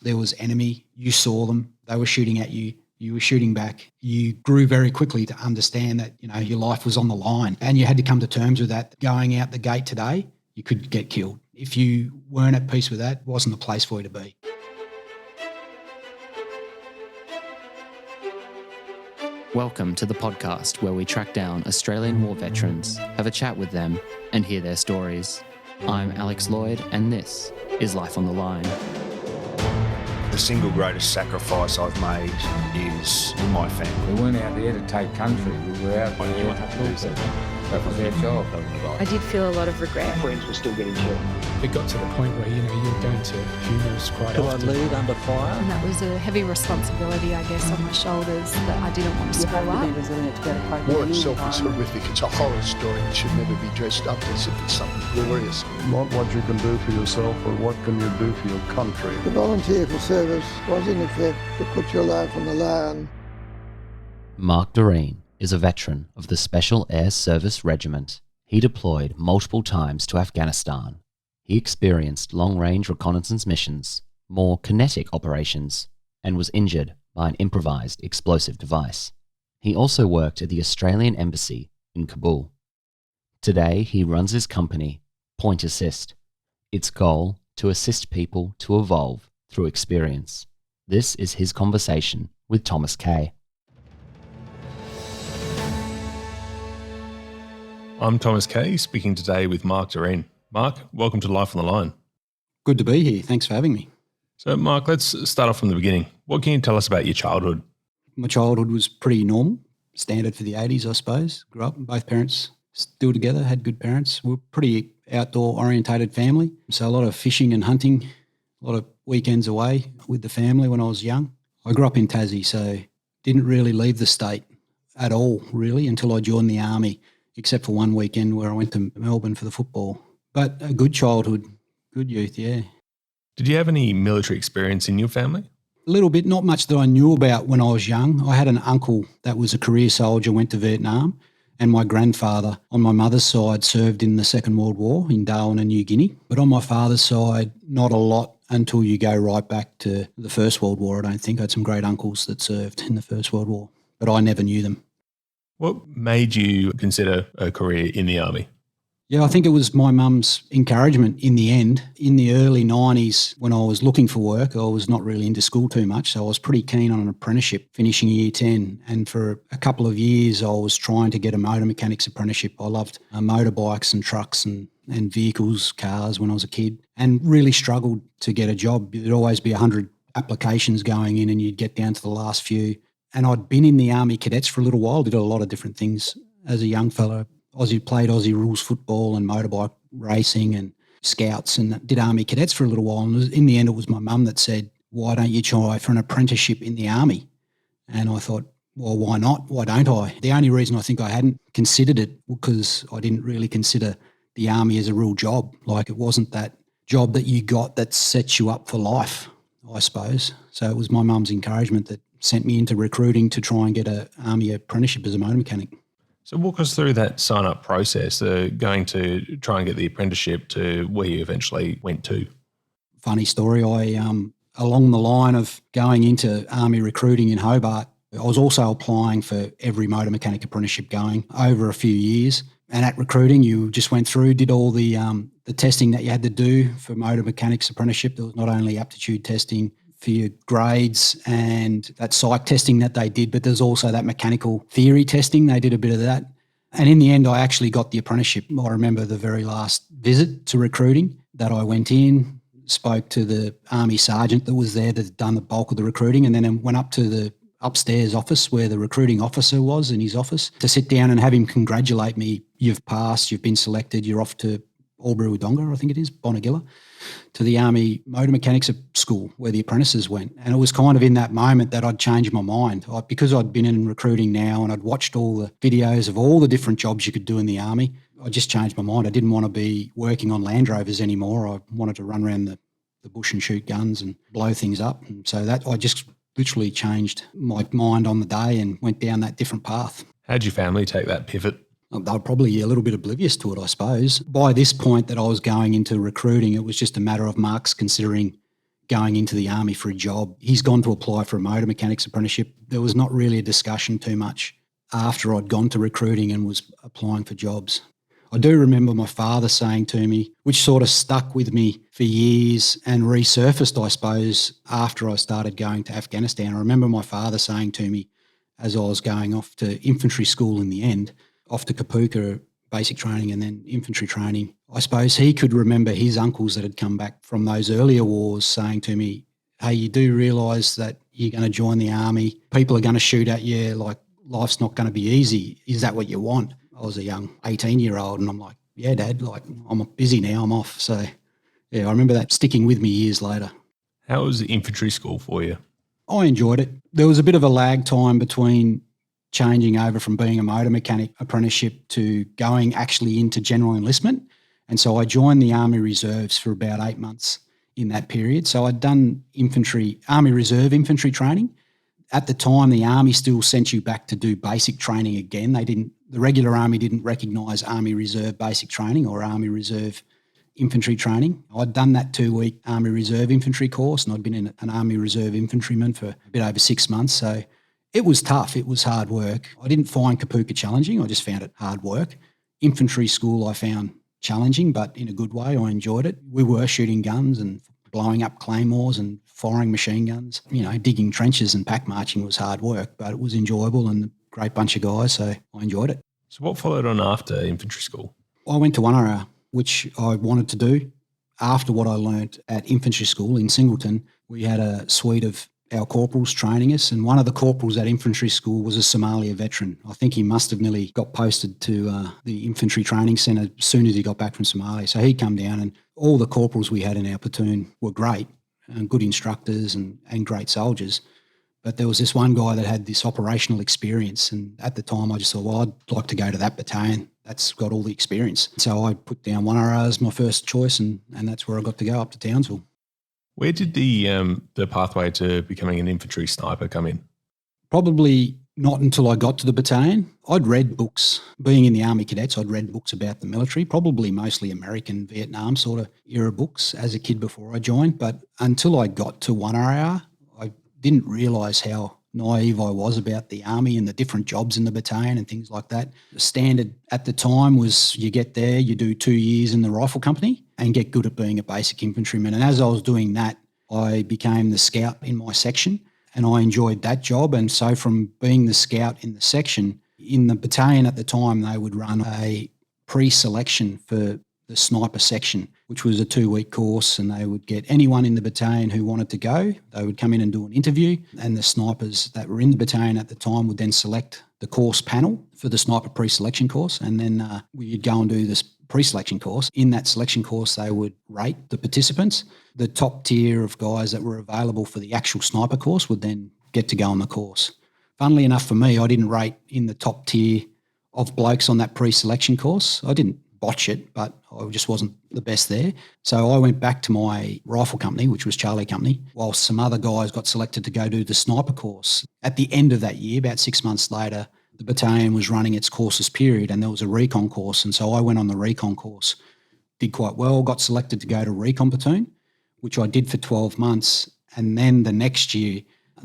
There was enemy, you saw them, they were shooting at you, you were shooting back. You grew very quickly to understand that, your life was on the line, and you had to come to terms with that. Going out the gate today, you could get killed. If you weren't at peace with that, it wasn't the place for you to be. Welcome to the podcast where we track down Australian war veterans, have a chat with them, and hear their stories. I'm Alex Lloyd, and this is Life on the Line. The single greatest sacrifice I've made is my family. We weren't out there to take country. We were out there to help people. That was our job. I did feel a lot of regret. Friends were still getting killed. It got to the point where, you're going to funerals quite often. Do I lead under fire? And that was a heavy responsibility, I guess, on my shoulders that I didn't want to screw up. War itself is horrific. It's a horror story. It should never be dressed up as if it's something glorious. Not what you can do for yourself, but what can you do for your country. The volunteer for service was in effect to put your life on the line. Mark Direen is a veteran of the Special Air Service Regiment. He deployed multiple times to Afghanistan. He experienced long-range reconnaissance missions, more kinetic operations, and was injured by an improvised explosive device. He also worked at the Australian Embassy in Kabul. Today, he runs his company, Point Assist. Its goal, to assist people to evolve through experience. This is his conversation with Thomas Kaye. I'm Thomas Kaye, speaking today with Mark Direen. Mark, welcome to Life on the Line. Good to be here. Thanks for having me. So, Mark, let's start off from the beginning. What can you tell us about your childhood? My childhood was pretty normal, standard for the 80s, I suppose. Grew up, both parents still together, had good parents. We're a pretty outdoor-orientated family, so a lot of fishing and hunting, a lot of weekends away with the family when I was young. I grew up in Tassie, so didn't really leave the state at all, really, until I joined the Army, except for one weekend where I went to Melbourne for the football. But a good childhood, good youth, yeah. Did you have any military experience in your family? A little bit, not much that I knew about when I was young. I had an uncle that was a career soldier, went to Vietnam, and my grandfather on my mother's side served in the Second World War in Darwin and New Guinea. But on my father's side, not a lot until you go right back to the First World War, I don't think. I had some great uncles that served in the First World War, but I never knew them. What made you consider a career in the Army? Yeah, I think it was my mum's encouragement in the end. In the early 90s, when I was looking for work, I was not really into school too much, so I was pretty keen on an apprenticeship, finishing year 10. And for a couple of years, I was trying to get a motor mechanics apprenticeship. I loved motorbikes and trucks and vehicles, cars when I was a kid, and really struggled to get a job. There'd always be 100 applications going in and you'd get down to the last few. And I'd been in the Army Cadets for a little while, did a lot of different things as a young fellow. Played Aussie rules football and motorbike racing and scouts, and did Army Cadets for a little while. And in the end, it was my mum that said, why don't you try for an apprenticeship in the Army? And I thought, well, why not? Why don't I? The only reason I think I hadn't considered it because I didn't really consider the Army as a real job. Like, it wasn't that job that you got that sets you up for life, I suppose. So it was my mum's encouragement that sent me into recruiting to try and get an Army apprenticeship as a motor mechanic. So walk us through that sign-up process, going to try and get the apprenticeship to where you eventually went to. Funny story, along the line of going into Army recruiting in Hobart, I was also applying for every motor mechanic apprenticeship going over a few years. And at recruiting, you just went through, did all the testing that you had to do for motor mechanics apprenticeship. There was not only aptitude testing for your grades and that psych testing that they did, but there's also that mechanical theory testing. They did a bit of that. And in the end, I actually got the apprenticeship. I remember the very last visit to recruiting that I went in, spoke to the Army sergeant that was there that had done the bulk of the recruiting, and then went up to the upstairs office where the recruiting officer was in his office to sit down and have him congratulate me. You've passed, you've been selected, you're off to Albury-Wodonga, I think it is, Bonagilla, to the Army Motor Mechanics School where the apprentices went. And it was kind of in that moment that I'd changed my mind. Because I'd been in recruiting now and I'd watched all the videos of all the different jobs you could do in the Army, I just changed my mind. I didn't want to be working on Land Rovers anymore. I wanted to run around the bush and shoot guns and blow things up. And so that I just literally changed my mind on the day and went down that different path. How'd your family take that pivot? They were probably a little bit oblivious to it, I suppose. By this point that I was going into recruiting, it was just a matter of Mark's considering going into the army for a job. He's gone to apply for a motor mechanics apprenticeship. There was not really a discussion too much after I'd gone to recruiting and was applying for jobs. I do remember my father saying to me, which sort of stuck with me for years and resurfaced, I suppose, after I started going to Afghanistan. I remember my father saying to me as I was going off to infantry school in the end, off to Kapuka, basic training and then infantry training. I suppose he could remember his uncles that had come back from those earlier wars saying to me, hey, you do realise that you're going to join the army, people are going to shoot at you, like life's not going to be easy. Is that what you want? I was a young 18-year-old and I'm like, yeah, Dad, like I'm busy now, I'm off. So, yeah, I remember that sticking with me years later. How was the infantry school for you? I enjoyed it. There was a bit of a lag time between changing over from being a motor mechanic apprenticeship to going actually into general enlistment. And so I joined the Army Reserves for about 8 months in that period. So I'd done Army Reserve infantry training. At the time, the Army still sent you back to do basic training again. The regular Army didn't recognise Army Reserve basic training or Army Reserve infantry training. I'd done that 2-week Army Reserve infantry course and I'd been an Army Reserve infantryman for a bit over 6 months. So it was tough. It was hard work. I didn't find Kapuka challenging. I just found it hard work. Infantry school I found challenging, but in a good way. I enjoyed it. We were shooting guns and blowing up claymores and firing machine guns. You know, digging trenches and pack marching was hard work, but it was enjoyable and a great bunch of guys, so I enjoyed it. So what followed on after infantry school? I went to 1RR, which I wanted to do. After what I learnt at infantry school in Singleton, we had a suite of our corporals training us, and one of the corporals at infantry school was a Somalia veteran. I think he must have nearly got posted to the infantry training centre as soon as he got back from Somalia. So he'd come down and all the corporals we had in our platoon were great and good instructors and great soldiers. But there was this one guy that had this operational experience, and at the time I just thought, well, I'd like to go to that battalion. That's got all the experience. So I put down 1RR as my first choice, and that's where I got to go, up to Townsville. Where did the pathway to becoming an infantry sniper come in? Probably not until I got to the battalion. I'd read books. Being in the Army Cadets, I'd read books about the military, probably mostly American, Vietnam sort of era books as a kid before I joined. But until I got to 1RR, I didn't realise how naive I was about the Army and the different jobs in the battalion and things like that. The standard at the time was you get there, you do 2 years in the rifle company and get good at being a basic infantryman. And as I was doing that, I became the scout in my section and I enjoyed that job. And so from being the scout in the section, in the battalion at the time, they would run a pre-selection for the sniper section, which was a 2-week course, and they would get anyone in the battalion who wanted to go. They would come in and do an interview, and the snipers that were in the battalion at the time would then select the course panel for the sniper pre-selection course, and then we'd go and do this pre-selection course. In that selection course, they would rate the participants. The top tier of guys that were available for the actual sniper course would then get to go on the course. Funnily enough for me, I didn't rate in the top tier of blokes on that pre-selection course. I didn't botch it, but I just wasn't the best there. So I went back to my rifle company, which was Charlie Company, while some other guys got selected to go do the sniper course. At the end of that year, about 6 months later, the battalion was running its courses period and there was a recon course. And so I went on the recon course, did quite well, got selected to go to recon platoon, which I did for 12 months. And then the next year,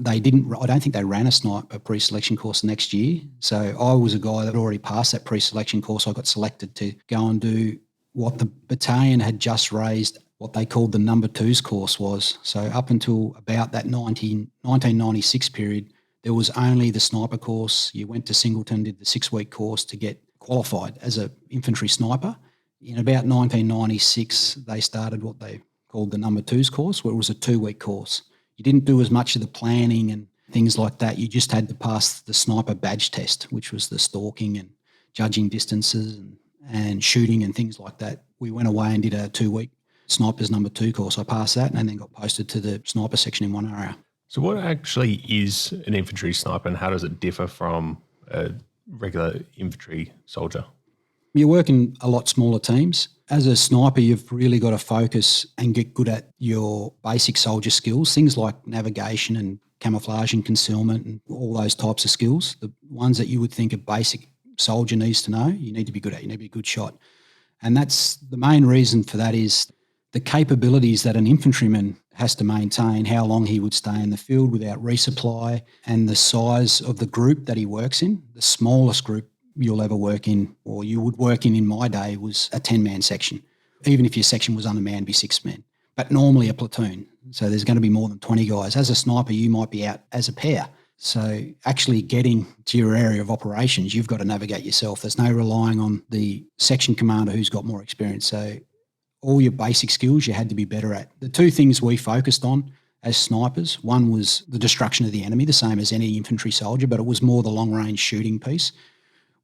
I don't think they ran a sniper pre-selection course the next year. So I was a guy that already passed that pre-selection course. I got selected to go and do what the battalion had just raised, what they called the number 2s course was. So up until about that 1996 period, there was only the sniper course. You went to Singleton, did the 6-week course to get qualified as an infantry sniper. In about 1996, they started what they called the number 2s course, where it was a 2-week course. You didn't do as much of the planning and things like that. You just had to pass the sniper badge test, which was the stalking and judging distances and shooting and things like that. We went away and did a 2-week snipers number 2 course. I passed that and then got posted to the sniper section in 1RR. So what actually is an infantry sniper and how does it differ from a regular infantry soldier? You work in a lot smaller teams. As a sniper, you've really got to focus and get good at your basic soldier skills, things like navigation and camouflage and concealment and all those types of skills, the ones that you would think a basic soldier needs to know, you need to be good at. You need to be a good shot. And that's the main reason for that is the capabilities that an infantryman has to maintain, how long he would stay in the field without resupply, and the size of the group that he works in. The smallest group you'll ever work in, or you would work in my day, was a 10-man section. Even if your section was undermanned, it'd be 6 men. But normally a platoon. So there's going to be more than 20 guys. As a sniper, you might be out as a pair. So actually getting to your area of operations, you've got to navigate yourself. There's no relying on the section commander who's got more experience. So all your basic skills you had to be better at. The two things we focused on as snipers, one was the destruction of the enemy, the same as any infantry soldier, but it was more the long-range shooting piece,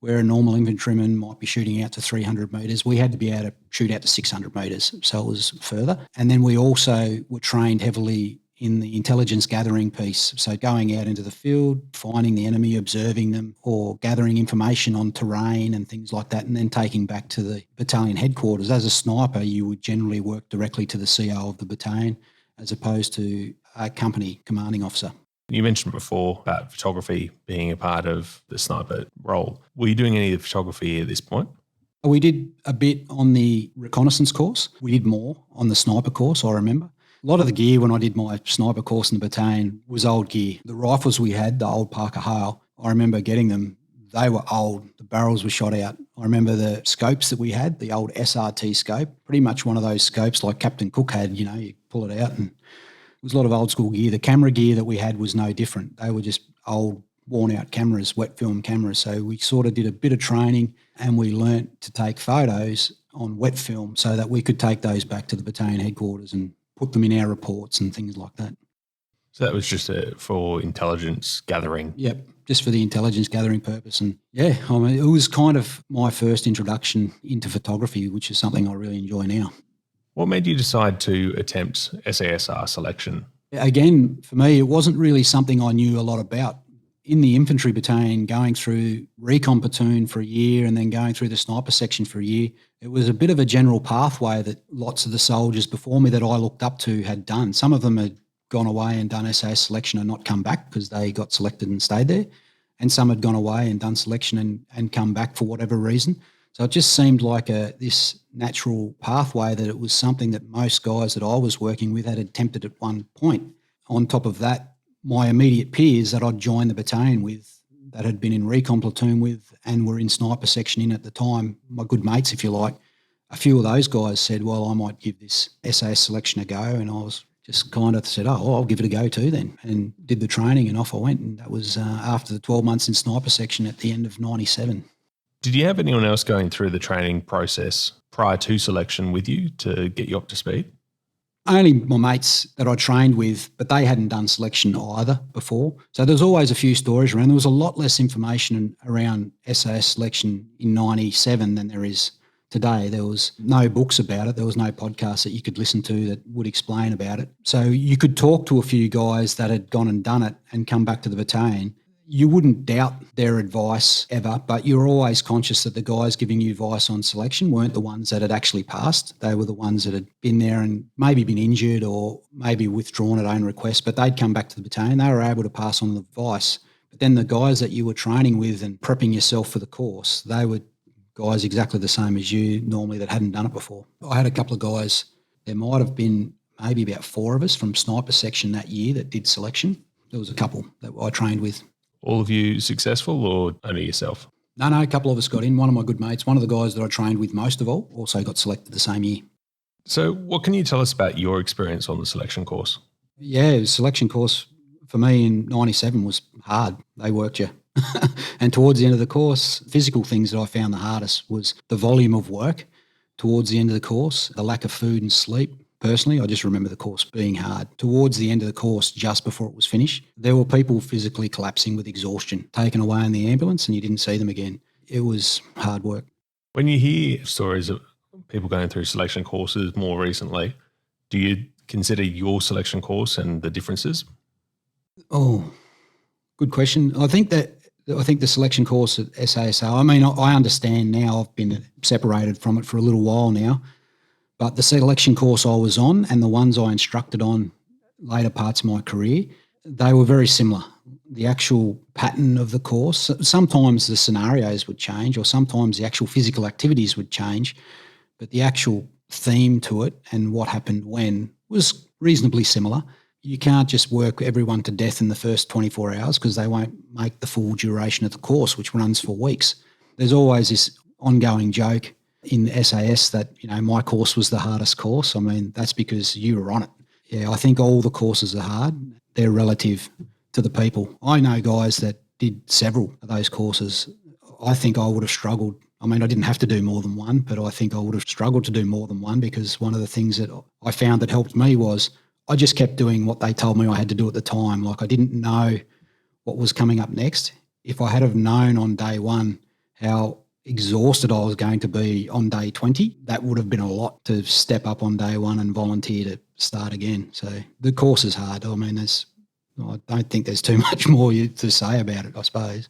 where a normal infantryman might be shooting out to 300 metres. We had to be able to shoot out to 600 metres, so it was further. And then we also were trained heavily in the intelligence gathering piece, so going out into the field, finding the enemy, observing them, or gathering information on terrain and things like that, and then taking back to the battalion headquarters. As a sniper, you would generally work directly to the CO of the battalion as opposed to a company commanding officer. You mentioned before about photography being a part of the sniper role. Were you doing any of the photography at this point? We did a bit on the reconnaissance course. We did more on the sniper course, I remember. A lot of the gear when I did my sniper course in the battalion was old gear. The rifles we had, the old Parker Hale, I remember getting them. They were old. The barrels were shot out. I remember the scopes that we had, the old SRT scope, pretty much one of those scopes like Captain Cook had, you pull it out, and it was a lot of old school gear. The camera gear that we had was no different. They were just old, worn out cameras, wet film cameras. So we sort of did a bit of training and we learnt to take photos on wet film so that we could take those back to the battalion headquarters and put them in our reports and things like that. So that was just for intelligence gathering? Yep, just for the intelligence gathering purpose. And yeah, I mean, it was kind of my first introduction into photography, which is something I really enjoy now. What made you decide to attempt SASR selection? Again, for me, it wasn't really something I knew a lot about. In the infantry battalion, going through recon platoon for a year and then going through the sniper section for a year, it was a bit of a general pathway that lots of the soldiers before me that I looked up to had done. Some of them had gone away and done SAS selection and not come back because they got selected and stayed there. And some had gone away and done selection and come back for whatever reason. So it just seemed like this natural pathway that it was something that most guys that I was working with had attempted at one point. On top of that, my immediate peers that I'd joined the battalion with, that had been in recon platoon with and were in sniper section in at the time, my good mates, if you like, a few of those guys said, well, I might give this SAS selection a go. And I was just kind of said, oh, I'll give it a go too then, and did the training and off I went. And that was after the 12 months in sniper section at the end of 97. Did you have anyone else going through the training process prior to selection with you to get you up to speed? Only my mates that I trained with, but they hadn't done selection either before. So there was always a few stories around. There was a lot less information around SAS selection in 97 than there is today. There was no books about it. There was no podcasts that you could listen to that would explain about it. So you could talk to a few guys that had gone and done it and come back to the battalion. You wouldn't doubt their advice ever, but you're always conscious that the guys giving you advice on selection weren't the ones that had actually passed. They were the ones that had been there and maybe been injured or maybe withdrawn at own request, but they'd come back to the battalion. They were able to pass on the advice. But then the guys that you were training with and prepping yourself for the course, they were guys exactly the same as you normally that hadn't done it before. I had a couple of guys, there might have been maybe about 4 of us from sniper section that year that did selection. There was a couple that I trained with. All of you successful or only yourself? No, a couple of us got in. One of my good mates, one of the guys that I trained with most of all, also got selected the same year. So what can you tell us about your experience on the selection course? Yeah, the selection course for me in 97 was hard. They worked you. And towards the end of the course, physical things that I found the hardest was the volume of work towards the end of the course, the lack of food and sleep. Personally, I just remember the course being hard. Towards the end of the course, just before it was finished, there were people physically collapsing with exhaustion, taken away in the ambulance, and you didn't see them again. It was hard work. When you hear stories of people going through selection courses more recently, do you consider your selection course and the differences? Oh, good question. I think the selection course at SASR, I mean, I understand now, I've been separated from it for a little while now, but the selection course I was on and the ones I instructed on later parts of my career, they were very similar. The actual pattern of the course, sometimes the scenarios would change or sometimes the actual physical activities would change, but the actual theme to it and what happened when was reasonably similar. You can't just work everyone to death in the first 24 hours because they won't make the full duration of the course, which runs for weeks. There's always this ongoing joke in the SAS that, my course was the hardest course. I mean, that's because you were on it. Yeah, I think all the courses are hard. They're relative to the people. I know guys that did several of those courses. I think I would have struggled. I mean, I didn't have to do more than one, but I think I would have struggled to do more than one because one of the things that I found that helped me was I just kept doing what they told me I had to do at the time. Like I didn't know what was coming up next. If I had have known on day one how exhausted I was going to be on day 20, that would have been a lot to step up on day one and volunteer to start again. So the course is hard. I mean, I don't think there's too much more to say about it, I suppose.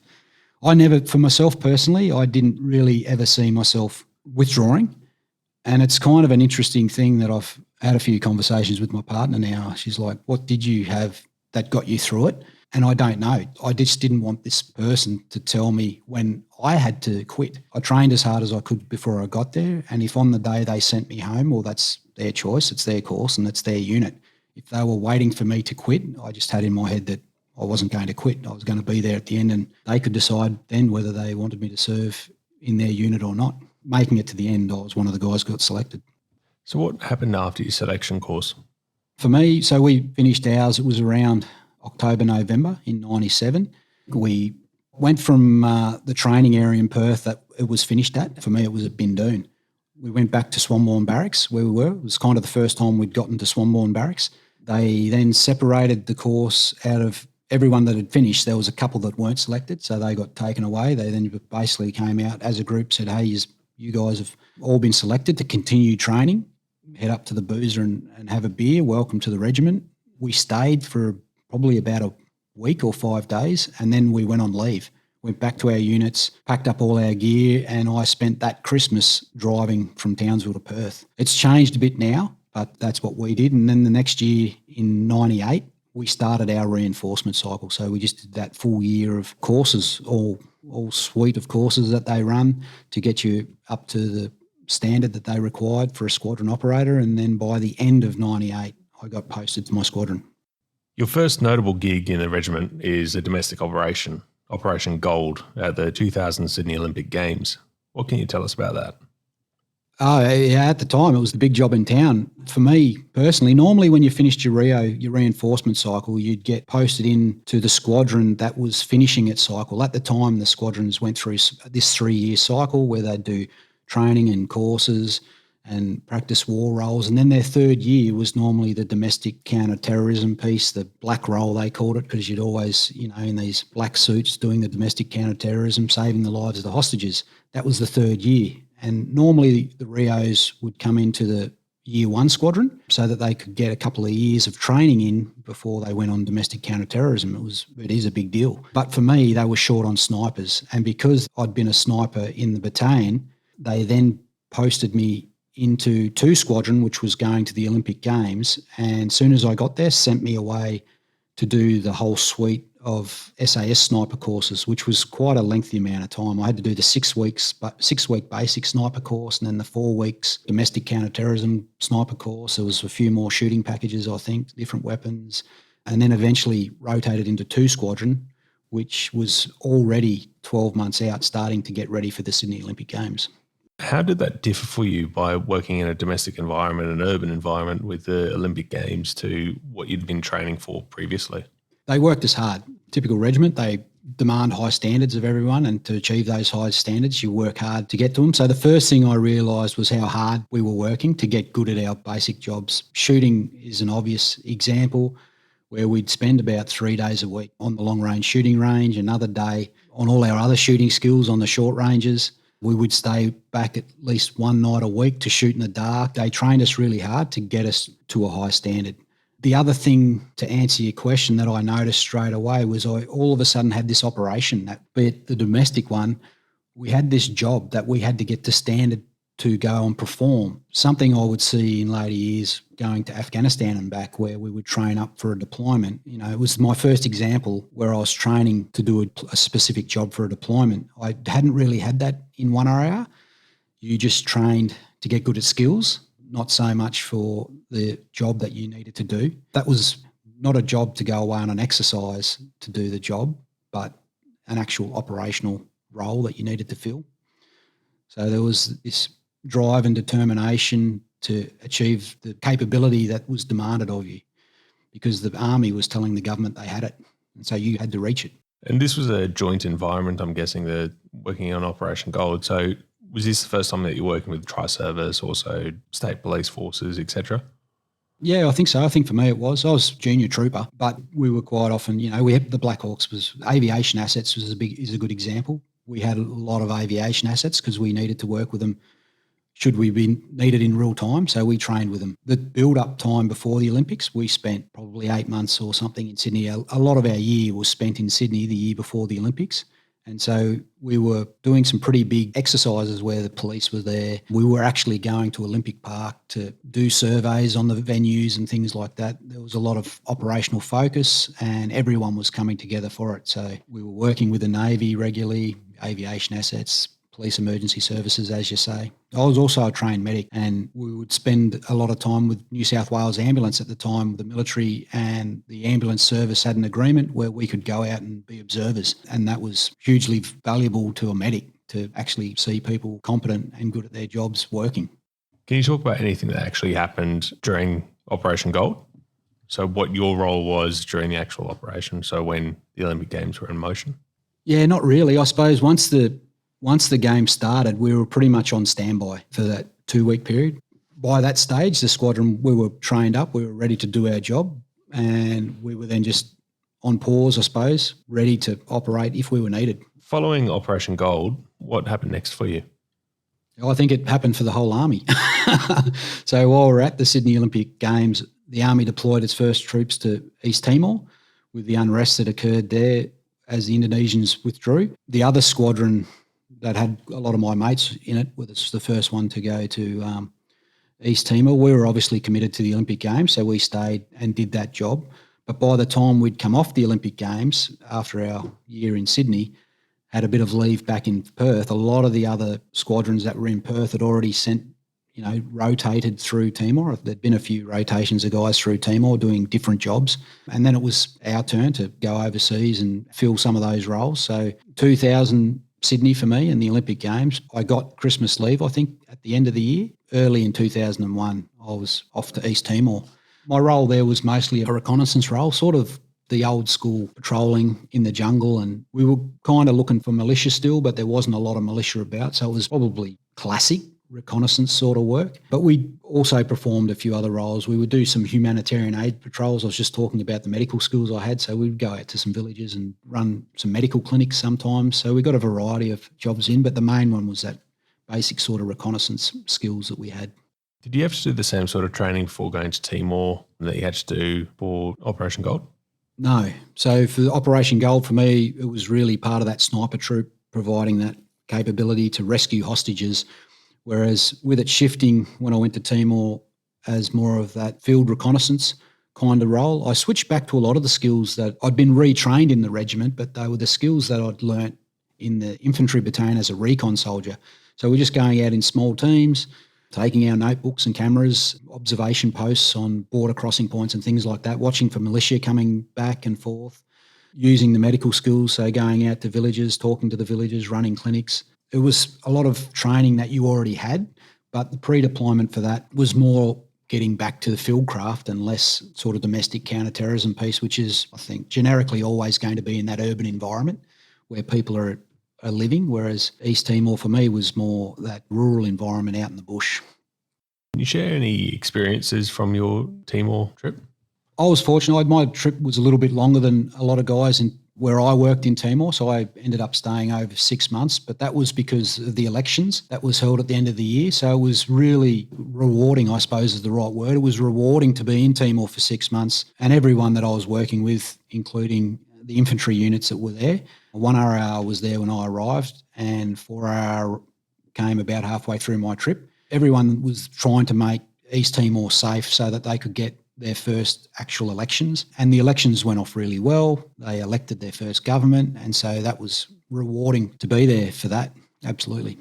I never, for myself personally, I didn't really ever see myself withdrawing. And it's kind of an interesting thing that I've had a few conversations with my partner now. She's like, what did you have that got you through it? And I don't know. I just didn't want this person to tell me when I had to quit. I trained as hard as I could before I got there. And if on the day they sent me home, well, that's their choice. It's their course and it's their unit. If they were waiting for me to quit, I just had in my head that I wasn't going to quit. I was going to be there at the end and they could decide then whether they wanted me to serve in their unit or not. Making it to the end, I was one of the guys who got selected. So what happened after your selection course? For me, so we finished ours, it was around October, November in 97. We went from the training area in Perth that it was finished at. For me, it was at Bindoon. We went back to Swanbourne Barracks where we were. It was kind of the first time we'd gotten to Swanbourne Barracks. They then separated the course out of everyone that had finished. There was a couple that weren't selected, so they got taken away. They then basically came out as a group, said, hey, you guys have all been selected to continue training. Head up to the boozer and have a beer. Welcome to the regiment. We stayed for probably about a week or 5 days, and then we went on leave. Went back to our units, packed up all our gear, and I spent that Christmas driving from Townsville to Perth. It's changed a bit now, but that's what we did. And then the next year in 98, we started our reinforcement cycle. So we just did that full year of courses, all suite of courses that they run to get you up to the standard that they required for a squadron operator. And then by the end of 98, I got posted to my squadron. Your first notable gig in the regiment is a domestic operation, Operation Gold, at the 2000 Sydney Olympic Games. What can you tell us about that? Oh, yeah, at the time, it was the big job in town. For me personally, normally when you finished your reinforcement cycle, you'd get posted into the squadron that was finishing its cycle. At the time, the squadrons went through this 3-year cycle where they'd do training and courses and practice war roles. And then their third year was normally the domestic counter-terrorism piece, the black role they called it, because you'd always, in these black suits doing the domestic counter-terrorism, saving the lives of the hostages. That was the third year. And normally the Rios would come into the year one squadron so that they could get a couple of years of training in before they went on domestic counter-terrorism. It is a big deal. But for me, they were short on snipers. And because I'd been a sniper in the battalion, they then posted me into 2 Squadron, which was going to the Olympic Games. And as soon as I got there, sent me away to do the whole suite of SAS sniper courses, which was quite a lengthy amount of time. I had to do the 6-week basic sniper course and then the 4 weeks domestic counter-terrorism sniper course. There was a few more shooting packages, I think, different weapons, and then eventually rotated into 2 Squadron, which was already 12 months out, starting to get ready for the Sydney Olympic Games. How did that differ for you by working in a domestic environment, an urban environment with the Olympic Games to what you'd been training for previously? They worked as hard. Typical regiment, they demand high standards of everyone, and to achieve those high standards, you work hard to get to them. So the first thing I realised was how hard we were working to get good at our basic jobs. Shooting is an obvious example where we'd spend about 3 days a week on the long-range shooting range, another day on all our other shooting skills on the short ranges. We would stay back at least one night a week to shoot in the dark. They trained us really hard to get us to a high standard. The other thing, to answer your question, that I noticed straight away was I all of a sudden had this operation, that be it the domestic one, we had this job that we had to get to standard to go and perform. Something I would see in later years going to Afghanistan and back, where we would train up for a deployment. It was my first example where I was training to do a specific job for a deployment. I hadn't really had that in 1RR. You just trained to get good at skills. not so much for the job that you needed to do. That was not a job to go away on an exercise to do the job, but an actual operational role that you needed to fill. So there was this drive and determination to achieve the capability that was demanded of you, because the army was telling the government they had it, and so you had to reach it. And this was a joint environment, I'm guessing, they're working on Operation Gold. So was this the first time that you're working with Tri-Service, also state police forces, etc.? Yeah, I think so. I think for me it was. I was junior trooper, but we were quite often, we had the Black Hawks was aviation assets is a good example. We had a lot of aviation assets because we needed to work with them should we be needed in real time. So we trained with them. The build-up time before the Olympics, we spent probably 8 months or something in Sydney. A lot of our year was spent in Sydney the year before the Olympics. And so we were doing some pretty big exercises where the police were there. We were actually going to Olympic Park to do surveys on the venues and things like that. There was a lot of operational focus and everyone was coming together for it. So we were working with the Navy regularly, aviation assets, police emergency services, as you say. I was also a trained medic, and we would spend a lot of time with New South Wales Ambulance at the time. The military and the ambulance service had an agreement where we could go out and be observers, and that was hugely valuable to a medic to actually see people competent and good at their jobs working. Can you talk about anything that actually happened during Operation Gold? So what your role was during the actual operation, so when the Olympic Games were in motion? Yeah, not really. I suppose once the game started, we were pretty much on standby for that 2-week period. By that stage, the squadron, we were trained up, we were ready to do our job, and we were then just on pause, I suppose, ready to operate if we were needed. Following Operation Gold, what happened next for you? I think it happened for the whole army. So while we're at the Sydney Olympic Games, the army deployed its first troops to East Timor with the unrest that occurred there as the Indonesians withdrew. The other squadron that had a lot of my mates in it was the first one to go to East Timor. We were obviously committed to the Olympic Games, so we stayed and did that job. But by the time we'd come off the Olympic Games, after our year in Sydney, had a bit of leave back in Perth, a lot of the other squadrons that were in Perth had already rotated through Timor. There'd been a few rotations of guys through Timor doing different jobs. And then it was our turn to go overseas and fill some of those roles. So 2000 Sydney for me and the Olympic Games, I got Christmas leave, I think, at the end of the year. Early in 2001, I was off to East Timor. My role there was mostly a reconnaissance role, sort of the old school patrolling in the jungle, and we were kind of looking for militia still, but there wasn't a lot of militia about, so it was probably classic reconnaissance sort of work. But we also performed a few other roles. We would do some humanitarian aid patrols. I was just talking about the medical skills I had, so we'd go out to some villages and run some medical clinics sometimes. So we got a variety of jobs in, but the main one was that basic sort of reconnaissance skills that we had. Did you have to do the same sort of training before going to Timor that you had to do for Operation Gold? No. So for Operation Gold, for me, it was really part of that sniper troop providing that capability to rescue hostages. Whereas with it shifting when I went to Timor as more of that field reconnaissance kind of role, I switched back to a lot of the skills that I'd been retrained in the regiment, but they were the skills that I'd learnt in the infantry battalion as a recon soldier. So we're just going out in small teams, taking our notebooks and cameras, observation posts on border crossing points and things like that, watching for militia coming back and forth, using the medical skills, so going out to villages, talking to the villagers, running clinics. It was a lot of training that you already had, but the pre-deployment for that was more getting back to the field craft and less sort of domestic counter-terrorism piece, which is, I think, generically always going to be in that urban environment where people are living, whereas East Timor for me was more that rural environment out in the bush. Can you share any experiences from your Timor trip? I was fortunate. My trip was a little bit longer than a lot of guys where I worked in Timor, so I ended up staying over 6 months, but that was because of the elections that was held at the end of the year. So it was really rewarding, I suppose is the right word. It was rewarding to be in Timor for 6 months, and everyone that I was working with, including the infantry units that were there. 1RR was there when I arrived, and 4RR came about halfway through my trip. Everyone was trying to make East Timor safe so that they could get their first actual elections, and the elections went off really well. They elected their first government, and so that was rewarding to be there for that, absolutely.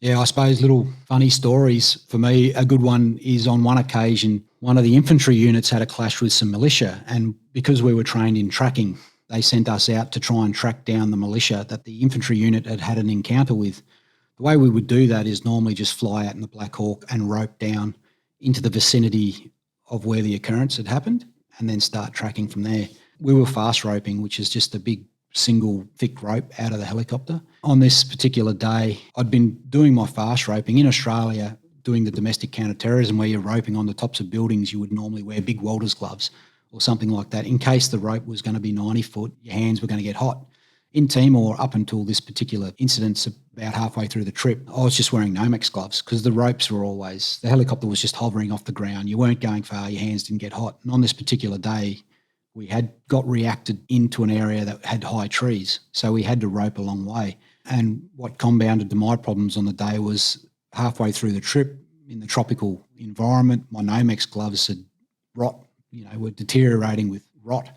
Yeah, I suppose little funny stories for me. A good one is on one occasion, one of the infantry units had a clash with some militia, and because we were trained in tracking, they sent us out to try and track down the militia that the infantry unit had had an encounter with. The way we would do that is normally just fly out in the Black Hawk and rope down into the vicinity of where the occurrence had happened and then start tracking from there. We were fast roping, which is just a big single thick rope out of the helicopter. On this particular day, I'd been doing my fast roping in Australia, doing the domestic counter-terrorism where you're roping on the tops of buildings. You would normally wear big welder's gloves or something like that in case the rope was going to be 90 foot, your hands were going to get hot. In Timor, up until this particular incident, about halfway through the trip, I was just wearing Nomex gloves because the ropes were always, the helicopter was just hovering off the ground. You weren't going far, your hands didn't get hot. And on this particular day, we had got reacted into an area that had high trees, so we had to rope a long way. And what compounded to my problems on the day was halfway through the trip, in the tropical environment, my Nomex gloves had were deteriorating with rot.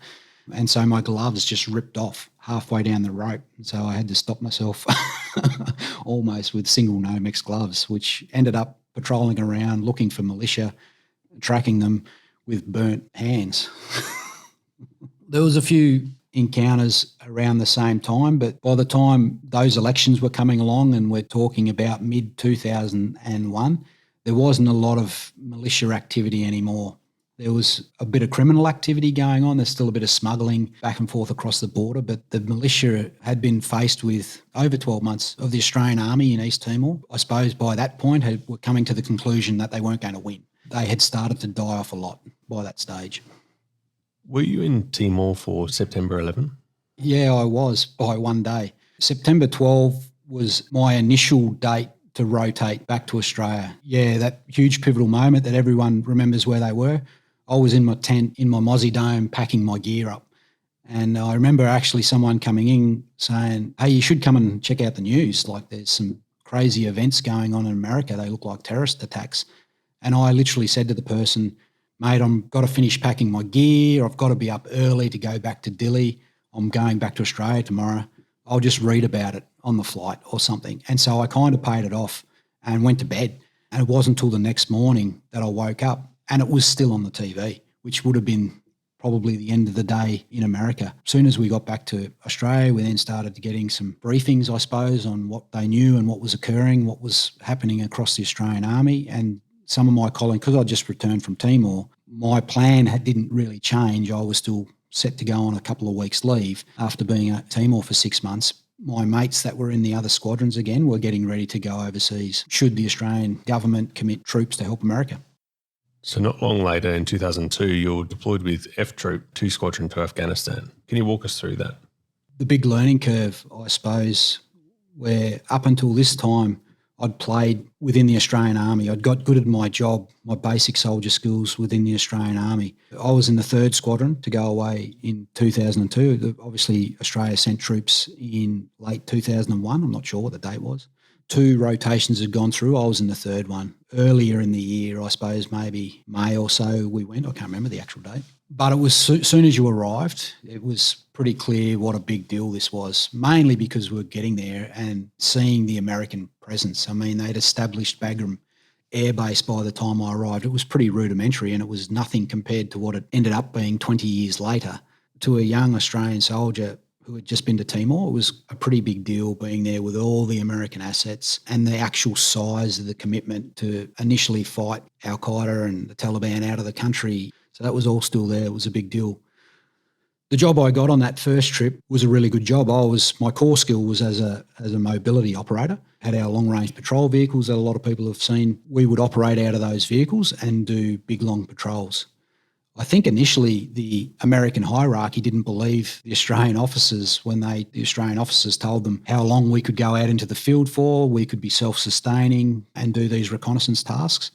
And so my gloves just ripped off halfway down the rope. And so I had to stop myself almost with single Nomex gloves, which ended up patrolling around, looking for militia, tracking them with burnt hands. There was a few encounters around the same time, but by the time those elections were coming along, and we're talking about mid-2001, there wasn't a lot of militia activity anymore. There was a bit of criminal activity going on. There's still a bit of smuggling back and forth across the border, but the militia had been faced with over 12 months of the Australian Army in East Timor. I suppose by that point were coming to the conclusion that they weren't going to win. They had started to die off a lot by that stage. Were you in Timor for September 11? Yeah, I was by one day. September 12 was my initial date to rotate back to Australia. Yeah, that huge pivotal moment that everyone remembers where they were. I was in my tent in my Mozzie Dome packing my gear up. And I remember actually someone coming in saying, hey, you should come and check out the news. Like there's some crazy events going on in America. They look like terrorist attacks. And I literally said to the person, mate, I've got to finish packing my gear. I've got to be up early to go back to Dili. I'm going back to Australia tomorrow. I'll just read about it on the flight or something. And so I kind of paid it off and went to bed. And it wasn't until the next morning that I woke up and it was still on the TV, which would have been probably the end of the day in America. As soon as we got back to Australia, we then started getting some briefings, I suppose, on what they knew and what was occurring, what was happening across the Australian Army. And some of my colleagues, because I just returned from Timor, my plan didn't really change. I was still set to go on a couple of weeks' leave after being at Timor for 6 months. My mates that were in the other squadrons again were getting ready to go overseas should the Australian government commit troops to help America. So not long later in 2002, you're deployed with F Troop 2 Squadron to Afghanistan. Can you walk us through that? The big learning curve, I suppose, where up until this time I'd played within the Australian Army. I'd got good at my job, my basic soldier skills within the Australian Army. I was in the 3rd Squadron to go away in 2002. Obviously, Australia sent troops in late 2001. I'm not sure what the date was. 2 rotations had gone through. I was in the 3rd one. Earlier in the year, I suppose maybe May or so we went. I can't remember the actual date. But it was soon as you arrived, it was pretty clear what a big deal this was, mainly because we were getting there and seeing the American presence. I mean, they'd established Bagram Air Base by the time I arrived. It was pretty rudimentary and it was nothing compared to what it ended up being 20 years later. To a young Australian soldier who had just been to Timor, it was a pretty big deal being there with all the American assets and the actual size of the commitment to initially fight Al-Qaeda and the Taliban out of the country. So that was all still there. It was a big deal. The job I got on that first trip was a really good job. My core skill was as a mobility operator. Had our long-range patrol vehicles that a lot of people have seen. We would operate out of those vehicles and do big, long patrols. I think initially the American hierarchy didn't believe the Australian officers when the Australian officers told them how long we could go out into the field for, we could be self-sustaining and do these reconnaissance tasks.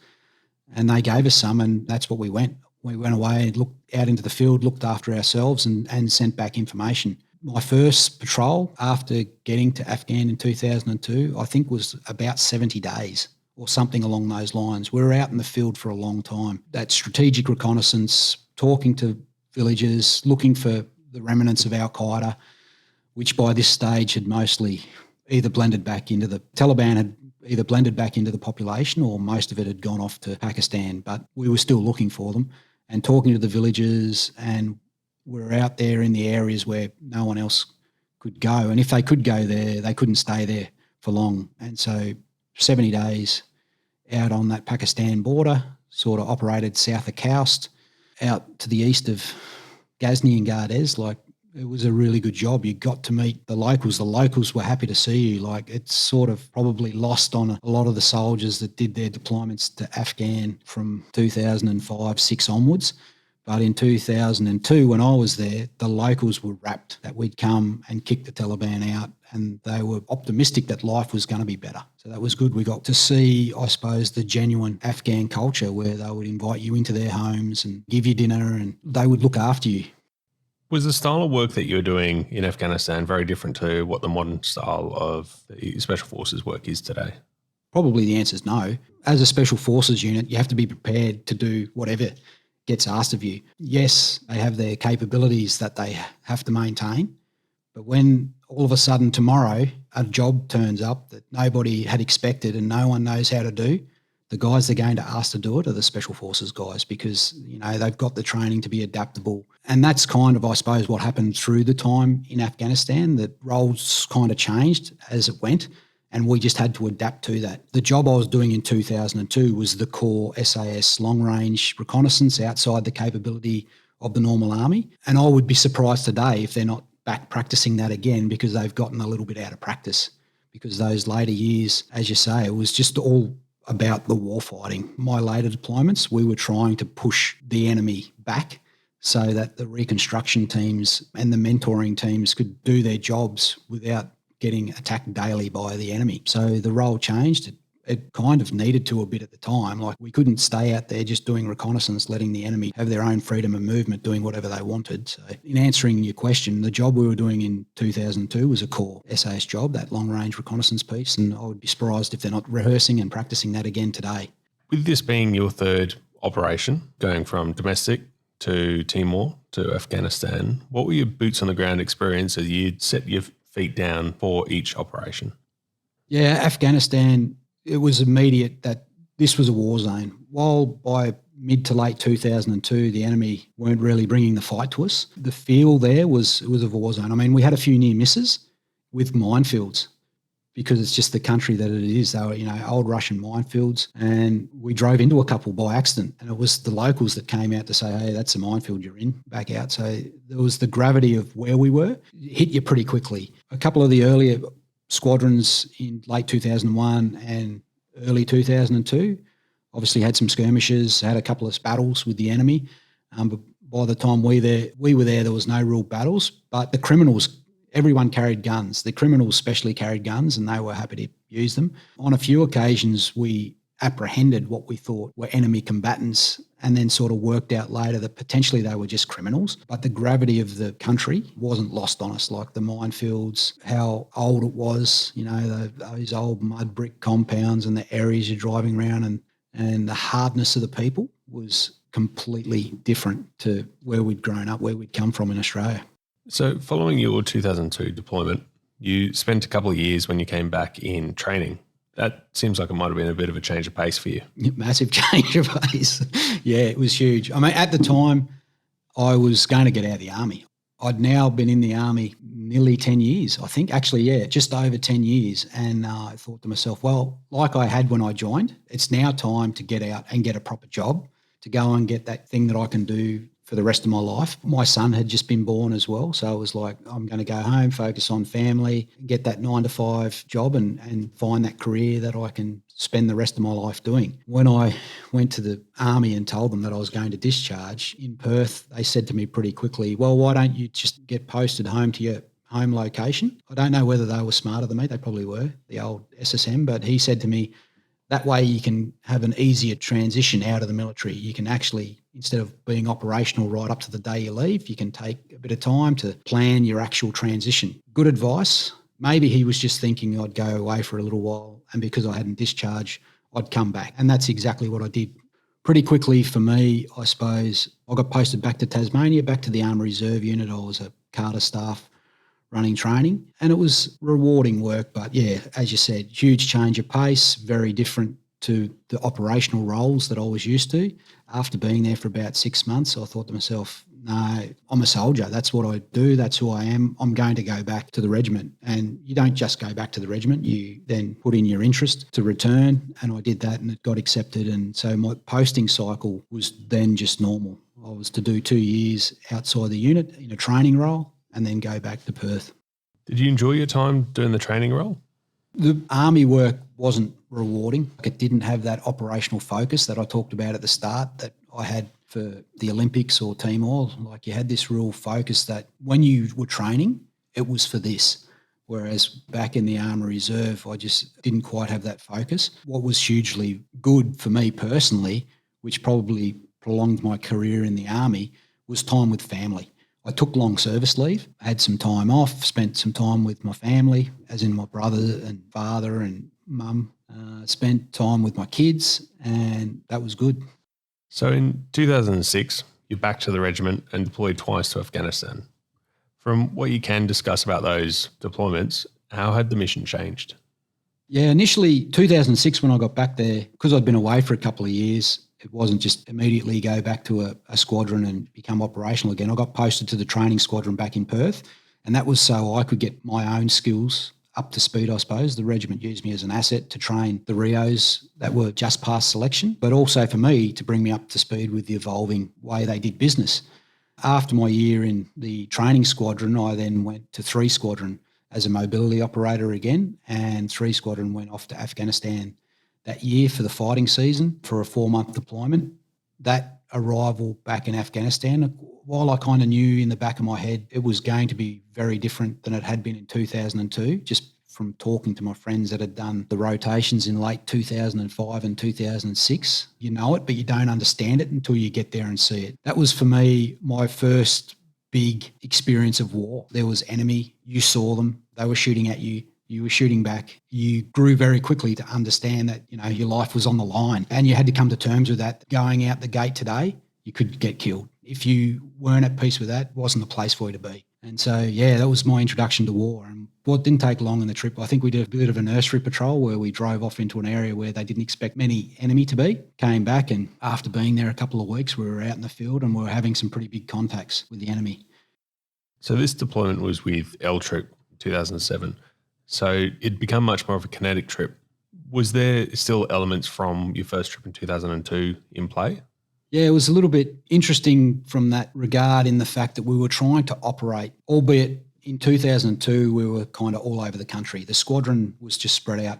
And they gave us some, and that's what we went. We went away and looked out into the field, looked after ourselves and sent back information. My first patrol after getting to Afghan in 2002, I think was about 70 days or something along those lines. We were out in the field for a long time. That strategic reconnaissance, talking to villages, looking for the remnants of Al-Qaeda, which by this stage had mostly either blended back into the Taliban had either blended back into the population or most of it had gone off to Pakistan. But we were still looking for them and talking to the villagers, and we were out there in the areas where no one else could go. And if they could go there, they couldn't stay there for long. And so 70 days out on that Pakistan border, sort of operated south of Koust, out to the east of Ghazni and Gardez. Like, it was a really good job. You got to meet the locals. The locals were happy to see you. Like, it's sort of probably lost on a lot of the soldiers that did their deployments to Afghan from 2005-6 onwards. But in 2002, when I was there, the locals were rapt that we'd come and kick the Taliban out, and they were optimistic that life was going to be better. So that was good. We got to see, I suppose, the genuine Afghan culture where they would invite you into their homes and give you dinner, and they would look after you. Was the style of work that you were doing in Afghanistan very different to what the modern style of the Special Forces work is today? Probably the answer is no. As a Special Forces unit, you have to be prepared to do whatever gets asked of you. Yes, they have their capabilities that they have to maintain, but when all of a sudden tomorrow a job turns up that nobody had expected and no one knows how to do, the guys that are going to ask to do it are the Special Forces guys, because, you know, they've got the training to be adaptable. And that's kind of, I suppose, what happened through the time in Afghanistan, that roles kind of changed as it went, and we just had to adapt to that. The job I was doing in 2002 was the core SAS long-range reconnaissance outside the capability of the normal army. And I would be surprised today if they're not back practicing that again, because they've gotten a little bit out of practice. Because those later years, as you say, it was just all about the war fighting. My later deployments, we were trying to push the enemy back so that the reconstruction teams and the mentoring teams could do their jobs without getting attacked daily by the enemy. So the role changed. It kind of needed to a bit at the time. Like, we couldn't stay out there just doing reconnaissance, letting the enemy have their own freedom of movement, doing whatever they wanted. So in answering your question, the job we were doing in 2002 was a core SAS job, that long-range reconnaissance piece, and I would be surprised if they're not rehearsing and practicing that again today. With this being your third operation, going from domestic to Timor to Afghanistan, what were your boots-on-the-ground experience as you'd set your feet down for each operation? Yeah, Afghanistan, it was immediate that this was a war zone. While by mid to late 2002, the enemy weren't really bringing the fight to us, the feel there was a war zone. I mean, we had a few near misses with minefields because it's just the country that it is. They were, you know, old Russian minefields, and we drove into a couple by accident, and it was the locals that came out to say, hey, that's a minefield you're in, back out. So there was the gravity of where we were. It hit you pretty quickly. A couple of the earlier squadrons in late 2001 and early 2002 obviously had some skirmishes, had a couple of battles with the enemy. But by the time we were there, there was no real battles. But the criminals, everyone carried guns. The criminals especially carried guns, and they were happy to use them. On a few occasions, we apprehended what we thought were enemy combatants, and then sort of worked out later that potentially they were just criminals. But the gravity of the country wasn't lost on us, like the minefields, how old it was, you know, those old mud brick compounds and the areas you're driving around, and the hardness of the people was completely different to where we'd grown up, where we'd come from in Australia. So following your 2002 deployment, you spent a couple of years when you came back in training. That seems like it might have been a bit of a change of pace for you. Massive change of pace. Yeah, it was huge. I mean, at the time, I was going to get out of the army. I'd now been in the army nearly 10 years, I think. Actually, yeah, just over 10 years. And I thought to myself, well, like I had when I joined, it's now time to get out and get a proper job, to go and get that thing that I can do for the rest of my life. My son had just been born as well, so it was like, I'm going to go home, focus on family, get that 9-to-5 job and find that career that I can spend the rest of my life doing. When I went to the army and told them that I was going to discharge in Perth, they said to me pretty quickly, well, why don't you just get posted home to your home location? I don't know whether they were smarter than me, they probably were, the old SSM, but he said to me, that way you can have an easier transition out of the military. You can actually, instead of being operational right up to the day you leave, you can take a bit of time to plan your actual transition. Good advice. Maybe he was just thinking I'd go away for a little while, and because I hadn't discharged, I'd come back. And that's exactly what I did. Pretty quickly for me, I suppose, I got posted back to Tasmania, back to the Army Reserve Unit. I was a Carter Staff running training, and it was rewarding work. But yeah, as you said, huge change of pace, very different to the operational roles that I was used to. After being there for about 6 months, I thought to myself, no, I'm a soldier. That's what I do. That's who I am. I'm going to go back to the regiment. And you don't just go back to the regiment. You then put in your interest to return. And I did that and it got accepted. And so my posting cycle was then just normal. I was to do 2 years outside the unit in a training role and then go back to Perth. Did you enjoy your time doing the training role? The army work wasn't rewarding. It didn't have that operational focus that I talked about at the start that I had for the Olympics or Timor. Like, you had this real focus that when you were training, it was for this. Whereas back in the Army Reserve, I just didn't quite have that focus. What was hugely good for me personally, which probably prolonged my career in the Army, was time with family. I took long service leave, had some time off, spent some time with my family, as in my brother and father and mum, spent time with my kids, and that was good. So in 2006, you're back to the regiment and deployed twice to Afghanistan. From what you can discuss about those deployments, how had the mission changed? Yeah, initially 2006 when I got back there, because I'd been away for a couple of years, it wasn't just immediately go back to a squadron and become operational again. I got posted to the training squadron back in Perth, and that was so I could get my own skills up to speed, I suppose. The regiment used me as an asset to train the Rios that were just past selection, but also for me to bring me up to speed with the evolving way they did business. After my year in the training squadron, I then went to 3 Squadron as a mobility operator again, and 3 Squadron went off to Afghanistan that year for the fighting season for a 4-month deployment. That arrival back in Afghanistan, while I kind of knew in the back of my head it was going to be very different than it had been in 2002, just from talking to my friends that had done the rotations in late 2005 and 2006. You know it, but you don't understand it until you get there and see it. That was for me my first big experience of war. There was enemy, you saw them, they were shooting at you, you were shooting back. You grew very quickly to understand that, you know, your life was on the line, and you had to come to terms with that. Going out the gate today, you could get killed. If you weren't at peace with that, it wasn't the place for you to be. And so, yeah, that was my introduction to war. And it didn't take long on the trip. I think we did a bit of a nursery patrol where we drove off into an area where they didn't expect many enemy to be. Came back, and after being there a couple of weeks, we were out in the field and we were having some pretty big contacts with the enemy. So this deployment was with L Troop 2007. So it'd become much more of a kinetic trip. Was there still elements from your first trip in 2002 in play? Yeah, it was a little bit interesting from that regard in the fact that we were trying to operate, albeit in 2002 we were kind of all over the country. The squadron was just spread out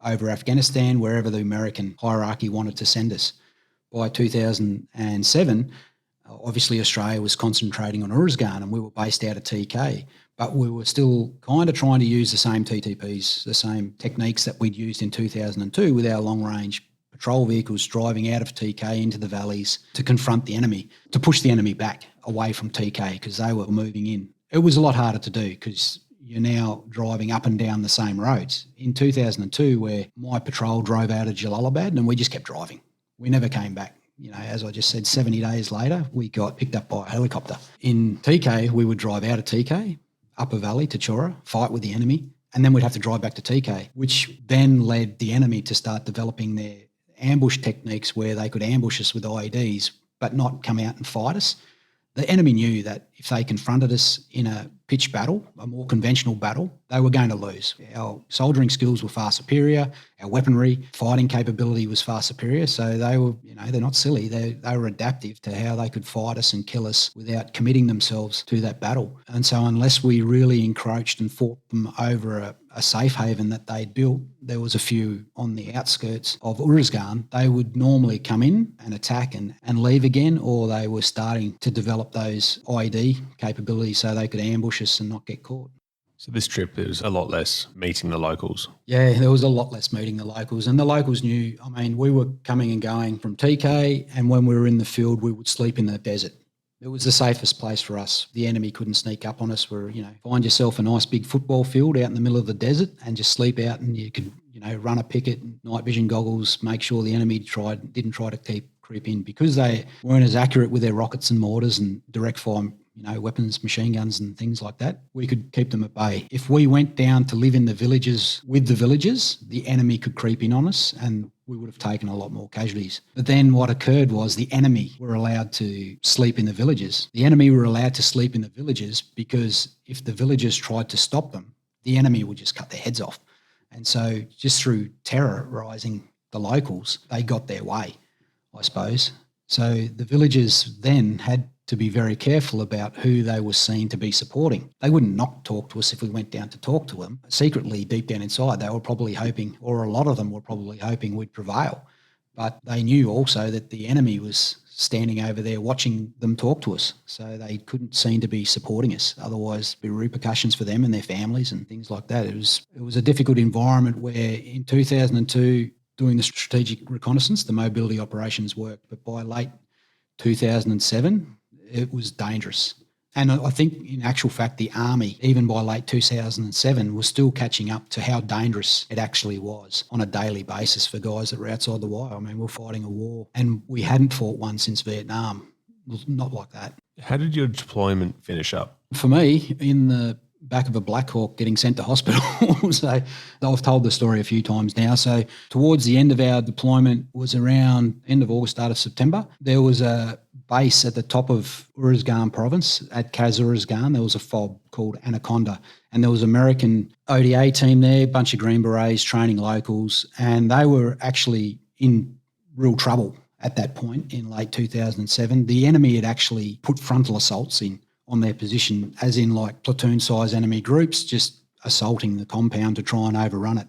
over Afghanistan, wherever the American hierarchy wanted to send us. By 2007, obviously Australia was concentrating on Uruzgan and we were based out of TK. But we were still kind of trying to use the same TTPs, the same techniques that we'd used in 2002 with our long-range patrol vehicles driving out of TK into the valleys to confront the enemy, to push the enemy back away from TK because they were moving in. It was a lot harder to do because you're now driving up and down the same roads. In 2002, where my patrol drove out of Jalalabad and we just kept driving. We never came back. You know, as I just said, 70 days later, we got picked up by a helicopter. In TK, we would drive out of TK, up a valley to Chora, fight with the enemy, and then we'd have to drive back to TK, which then led the enemy to start developing their ambush techniques where they could ambush us with IEDs but not come out and fight us. The enemy knew that if they confronted us in a pitched battle, a more conventional battle, they were going to lose. Our soldiering skills were far superior, our weaponry, fighting capability was far superior, so they were, you know, they're not silly, they were adaptive to how they could fight us and kill us without committing themselves to that battle. And so unless we really encroached and fought them over a safe haven that they'd built, there was a few on the outskirts of Uruzgan, they would normally come in and attack and leave again, or they were starting to develop those IED capabilities so they could ambush us and not get caught. So this trip, there was a lot less meeting the locals. Yeah, there was a lot less meeting the locals, and the locals knew. I mean, we were coming and going from TK, and when we were in the field, we would sleep in the desert. It was the safest place for us. The enemy couldn't sneak up on us. We're, you know, find yourself a nice big football field out in the middle of the desert and just sleep out, and you could, you know, run a picket, night vision goggles, make sure the enemy didn't try to creep in, because they weren't as accurate with their rockets and mortars and direct fire weapons, machine guns and things like that, we could keep them at bay. If we went down to live in the villages with the villagers, the enemy could creep in on us and we would have taken a lot more casualties. But then what occurred was the enemy were allowed to sleep in the villages. The enemy were allowed to sleep in the villages because if the villagers tried to stop them, the enemy would just cut their heads off. And so just through terrorising the locals, they got their way, I suppose. So the villagers then had to be very careful about who they were seen to be supporting. They wouldn't not talk to us if we went down to talk to them. Secretly, deep down inside, they were probably hoping, or a lot of them were probably hoping we'd prevail. But they knew also that the enemy was standing over there watching them talk to us. So they couldn't seem to be supporting us. Otherwise, there'd be repercussions for them and their families and things like that. It was a difficult environment where in 2002, doing the strategic reconnaissance, the mobility operations worked. But by late 2007, it was dangerous. And I think in actual fact, the Army, even by late 2007, was still catching up to how dangerous it actually was on a daily basis for guys that were outside the wire. I mean, we're fighting a war and we hadn't fought one since Vietnam. Not like that. How did your deployment finish up? For me, in the back of a Black Hawk getting sent to hospital. So I've told the story a few times now. So towards the end of our deployment was around end of August, start of September. There was a base at the top of Uruzgan province at Uruzgan. There was a FOB called Anaconda and there was an American ODA team there, a bunch of Green Berets training locals, and they were actually in real trouble at that point in late 2007. The enemy had actually put frontal assaults in on their position, as in like platoon-size enemy groups, just assaulting the compound to try and overrun it.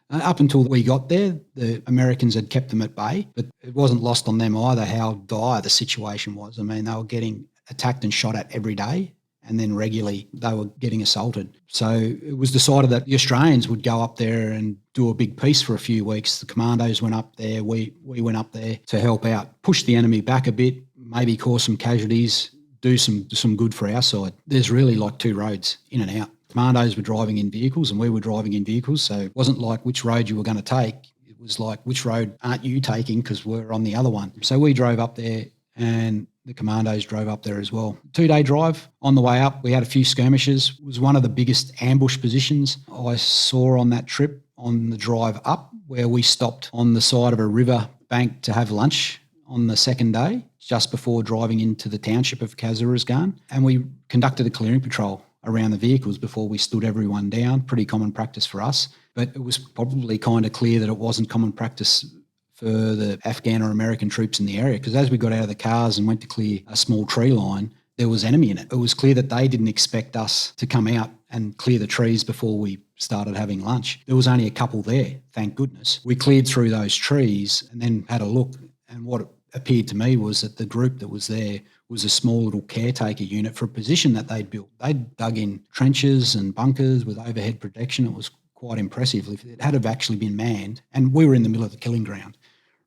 Up until we got there, the Americans had kept them at bay, but it wasn't lost on them either how dire the situation was. I mean, they were getting attacked and shot at every day, and then regularly they were getting assaulted. So it was decided that the Australians would go up there and do a big piece for a few weeks. The commandos went up there, we went up there to help out, push the enemy back a bit, maybe cause some casualties, do some good for our side. There's really like two roads in and out. Commandos were driving in vehicles and we were driving in vehicles, so it wasn't like which road you were going to take. It was like, which road aren't you taking because we're on the other one. So we drove up there and the commandos drove up there as well. 2-day drive. On the way up, we had a few skirmishes. It was one of the biggest ambush positions I saw on that trip on the drive up, where we stopped on the side of a river bank to have lunch on the second day, just before driving into the township of Uruzgan. And we conducted a clearing patrol around the vehicles before we stood everyone down. Pretty common practice for us, but it was probably kind of clear that it wasn't common practice for the Afghan or American troops in the area, because as we got out of the cars and went to clear a small tree line, there was enemy in it. It was clear that they didn't expect us to come out and clear the trees before we started having lunch. There was only a couple there, thank goodness. We cleared through those trees and then had a look, and what appeared to me was that the group that was there was a small little caretaker unit for a position that they'd built. They'd dug in trenches and bunkers with overhead protection. It was quite impressive. If it had have actually been manned, and we were in the middle of the killing ground,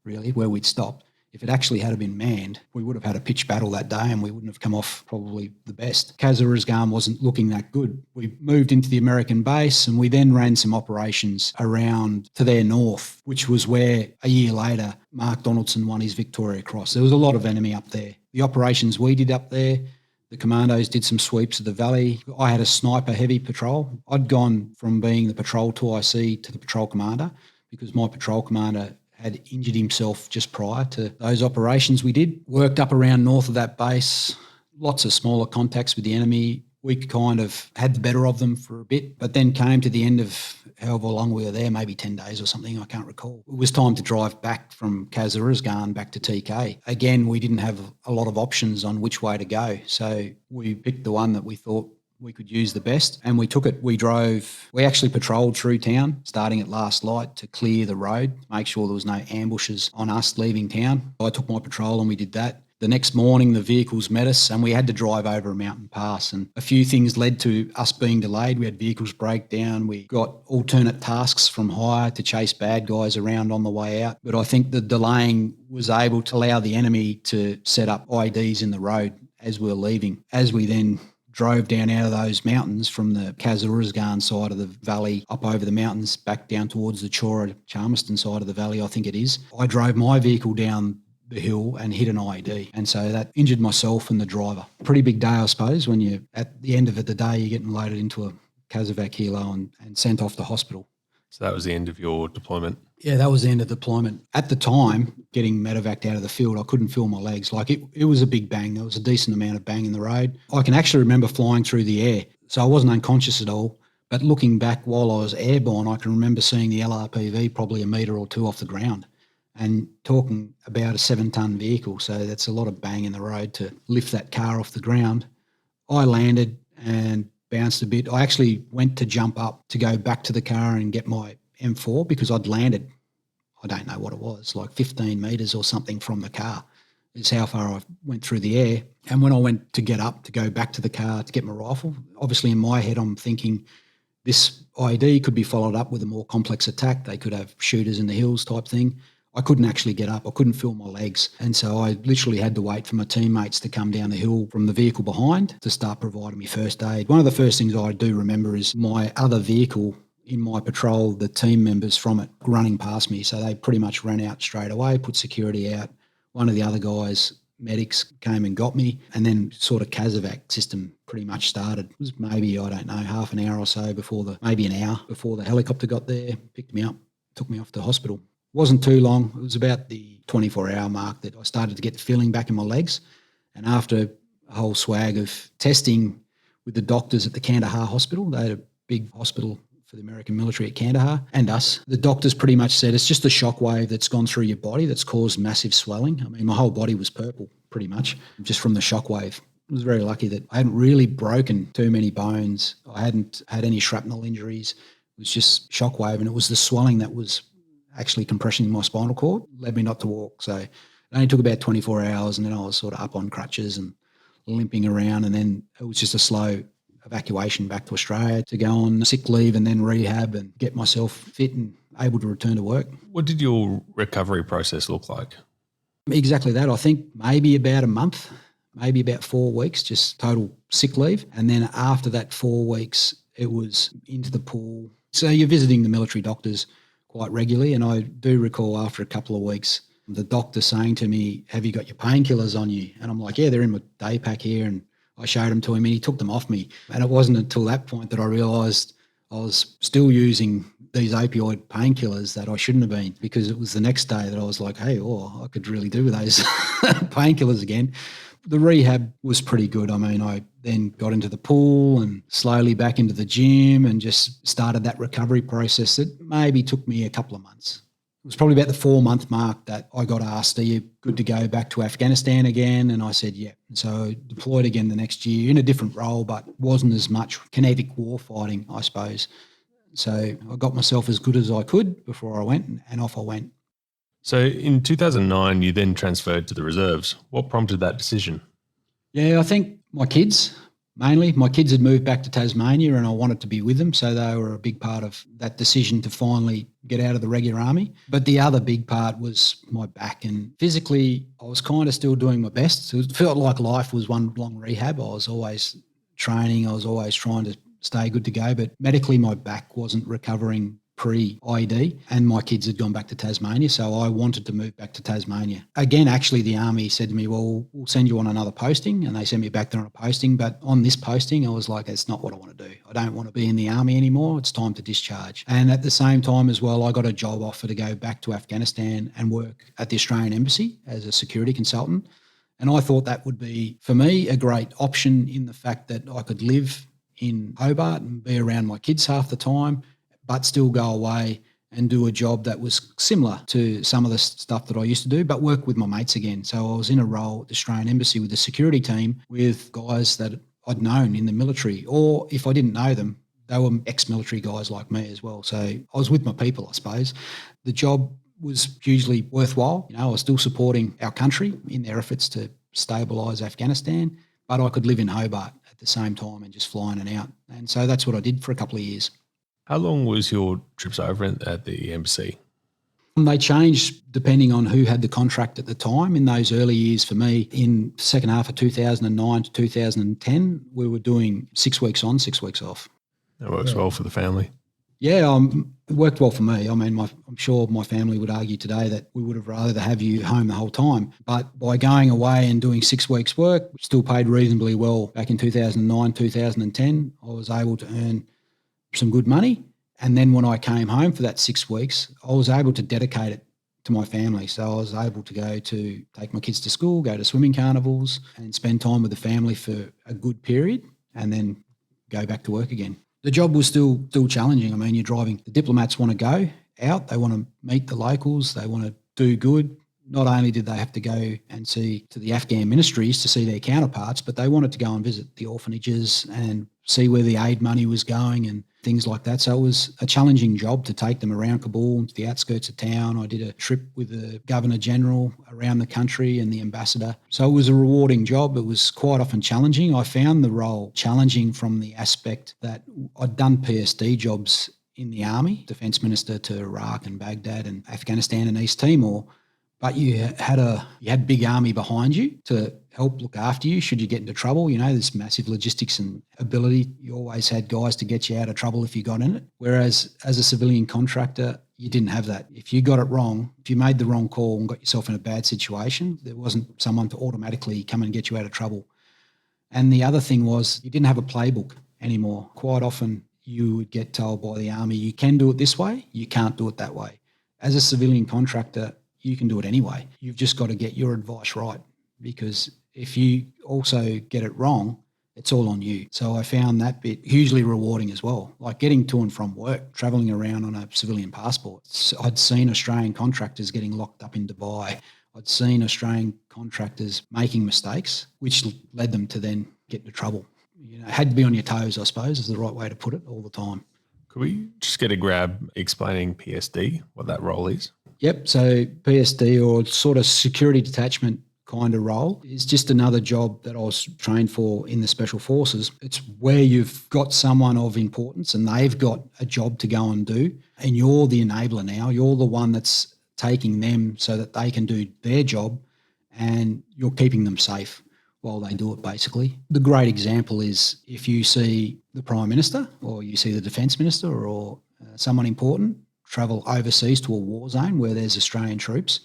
really, where we'd stopped. If it actually had been manned, we would have had a pitched battle that day and we wouldn't have come off probably the best. Uruzgan wasn't looking that good. We moved into the American base and we then ran some operations around to their north, which was where a year later Mark Donaldson won his Victoria Cross. There was a lot of enemy up there. The operations we did up there, the commandos did some sweeps of the valley. I had a sniper heavy patrol. I'd gone from being the patrol 2IC to the patrol commander because my patrol commander had injured himself just prior to those operations we did. Worked up around north of that base, lots of smaller contacts with the enemy. We kind of had the better of them for a bit, but then came to the end of however long we were there, maybe 10 days or something, I can't recall. It was time to drive back from Uruzgan back to TK. Again, we didn't have a lot of options on which way to go, so we picked the one that we thought we could use the best, and we took it. We actually patrolled through town, starting at last light to clear the road, make sure there was no ambushes on us leaving town. I took my patrol and we did that. The next morning, the vehicles met us and we had to drive over a mountain pass, and a few things led to us being delayed. We had vehicles break down. We got alternate tasks from hire to chase bad guys around on the way out. But I think the delaying was able to allow the enemy to set up IEDs in the road as we were leaving. As we then drove down out of those mountains from the Uruzgan side of the valley up over the mountains back down towards the Chora Charmiston side of the valley, I think it is. I drove my vehicle down the hill and hit an IED. And so that injured myself and the driver. Pretty big day, I suppose, when you at the end of the day, you're getting loaded into a Casevac helo and sent off to hospital. So that was the end of your deployment? Yeah, that was the end of the deployment. At the time, getting medevaced out of the field, I couldn't feel my legs. Like it was a big bang. There was a decent amount of bang in the road. I can actually remember flying through the air. So I wasn't unconscious at all. But looking back while I was airborne, I can remember seeing the LRPV probably a metre or two off the ground and talking about a 7-ton vehicle. So that's a lot of bang in the road to lift that car off the ground. I landed and bounced a bit. I actually went to jump up to go back to the car and get my M4 because I'd landed, I don't know what it was, like 15 metres or something from the car. Is how far I went through the air. And when I went to get up to go back to the car to get my rifle, obviously in my head I'm thinking, this IED could be followed up with a more complex attack. They could have shooters in the hills type thing. I couldn't actually get up. I couldn't feel my legs. And so I literally had to wait for my teammates to come down the hill from the vehicle behind to start providing me first aid. One of the first things I do remember is my other vehicle in my patrol, the team members from it running past me. So they pretty much ran out straight away, put security out. One of the other guys, medics, came and got me, and then sort of Casevac system pretty much started. It was maybe, I don't know, half an hour or so maybe an hour before the helicopter got there, picked me up, took me off to hospital. It wasn't too long. It was about the 24-hour mark that I started to get the feeling back in my legs. And after a whole swag of testing with the doctors at the Kandahar hospital, they had a big hospital for the American military at Kandahar and us. The doctors pretty much said it's just a shockwave that's gone through your body that's caused massive swelling. I mean, my whole body was purple pretty much just from the shockwave. I was very lucky that I hadn't really broken too many bones. I hadn't had any shrapnel injuries. It was just shockwave, and it was the swelling that was actually compression in my spinal cord, led me not to walk. So it only took about 24 hours, and then I was sort of up on crutches and limping around, and then it was just a slow evacuation back to Australia to go on sick leave and then rehab and get myself fit and able to return to work. What did your recovery process look like? Exactly that. I think maybe about a month, maybe about 4 weeks, just total sick leave. And then after that 4 weeks, it was into the pool. So you're visiting the military doctors quite regularly. And I do recall after a couple of weeks, the doctor saying to me, have you got your painkillers on you? And I'm like, yeah, they're in my day pack here. And I showed them to him and he took them off me. And it wasn't until that point that I realised I was still using these opioid painkillers that I shouldn't have been, because it was the next day that I was like, hey, I could really do with those painkillers again. The rehab was pretty good. I mean, I then got into the pool and slowly back into the gym and just started that recovery process that maybe took me a couple of months. It was probably about the 4-month mark that I got asked, are you good to go back to Afghanistan again? And I said, yeah. And so I deployed again the next year in a different role, but wasn't as much kinetic war fighting, I suppose. So I got myself as good as I could before I went, and off I went. So in 2009, you then transferred to the reserves. What prompted that decision? Yeah, I think my kids, mainly. My kids had moved back to Tasmania and I wanted to be with them, so they were a big part of that decision to finally get out of the regular army. But the other big part was my back, and physically I was kind of still doing my best. So it felt like life was one long rehab. I was always training. I was always trying to stay good to go, but medically my back wasn't recovering pre-IED, and my kids had gone back to Tasmania, so I wanted to move back to Tasmania. Again, actually, the Army said to me, well, we'll send you on another posting, and they sent me back there on a posting, but on this posting, I was like, that's not what I want to do. I don't want to be in the Army anymore. It's time to discharge. And at the same time as well, I got a job offer to go back to Afghanistan and work at the Australian Embassy as a security consultant, and I thought that would be, for me, a great option in the fact that I could live in Hobart and be around my kids half the time, but still go away and do a job that was similar to some of the stuff that I used to do, but work with my mates again. So I was in a role at the Australian Embassy with the security team with guys that I'd known in the military, or if I didn't know them, they were ex-military guys like me as well. So I was with my people, I suppose. The job was hugely worthwhile. I was still supporting our country in their efforts to stabilise Afghanistan, but I could live in Hobart at the same time and just fly in and out. And so that's what I did for a couple of years. How long was your trips over at the embassy? They changed depending on who had the contract at the time. In those early years for me, in the second half of 2009 to 2010, we were doing 6 weeks on, 6 weeks off. That works well for the family. Yeah, it worked well for me. I mean, I'm sure my family would argue today that we would have rather have you home the whole time. But by going away and doing 6 weeks' work, still paid reasonably well back in 2009, 2010, I was able to earn some good money. And then when I came home for that 6 weeks, I was able to dedicate it to my family. So I was able to go to take my kids to school, go to swimming carnivals and spend time with the family for a good period and then go back to work again. The job was still challenging. I mean, you're driving. The diplomats want to go out. They want to meet the locals. They want to do good. Not only did they have to go and see to the Afghan ministries to see their counterparts, but they wanted to go and visit the orphanages and see where the aid money was going and things like that. So it was a challenging job to take them around Kabul to the outskirts of town. I did a trip with the Governor General around the country and the ambassador. So it was a rewarding job. It was quite often challenging. I found the role challenging from the aspect that I'd done PSD jobs in the army, Defence Minister to Iraq and Baghdad and Afghanistan and East Timor. But you had big army behind you to help look after you should you get into trouble. You know, there's massive logistics and ability. You always had guys to get you out of trouble if you got in it. Whereas as a civilian contractor, you didn't have that. If you got it wrong, if you made the wrong call and got yourself in a bad situation, there wasn't someone to automatically come and get you out of trouble. And the other thing was you didn't have a playbook anymore. Quite often you would get told by the army, you can do it this way, you can't do it that way. As a civilian contractor, you can do it anyway. You've just got to get your advice right, because if you also get it wrong, it's all on you. So I found that bit hugely rewarding as well, like getting to and from work, travelling around on a civilian passport. I'd seen Australian contractors getting locked up in Dubai. I'd seen Australian contractors making mistakes, which led them to then get into trouble. You know, had to be on your toes, I suppose, is the right way to put it all the time. Could we just get a grab explaining PSD, what that role is? Yep. So PSD, or sort of security detachment kind of role, is just another job that I was trained for in the Special Forces. It's where you've got someone of importance and they've got a job to go and do, and you're the enabler now. You're the one that's taking them so that they can do their job, and you're keeping them safe while they do it, basically. The great example is if you see the Prime Minister or you see the Defence Minister or someone important travel overseas to a war zone where there's Australian troops,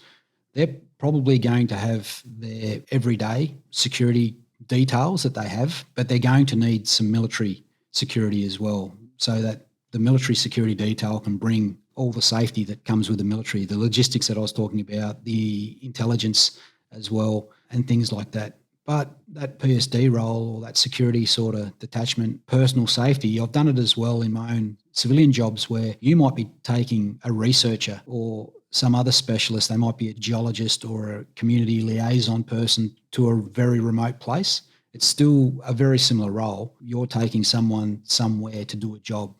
they're probably going to have their everyday security details that they have, but they're going to need some military security as well, so that the military security detail can bring all the safety that comes with the military, the logistics that I was talking about, the intelligence as well, and things like that. But that PSD role, or that security sort of detachment, personal safety, I've done it as well in my own civilian jobs, where you might be taking a researcher or some other specialist. They might be a geologist or a community liaison person to a very remote place. It's still a very similar role. You're taking someone somewhere to do a job.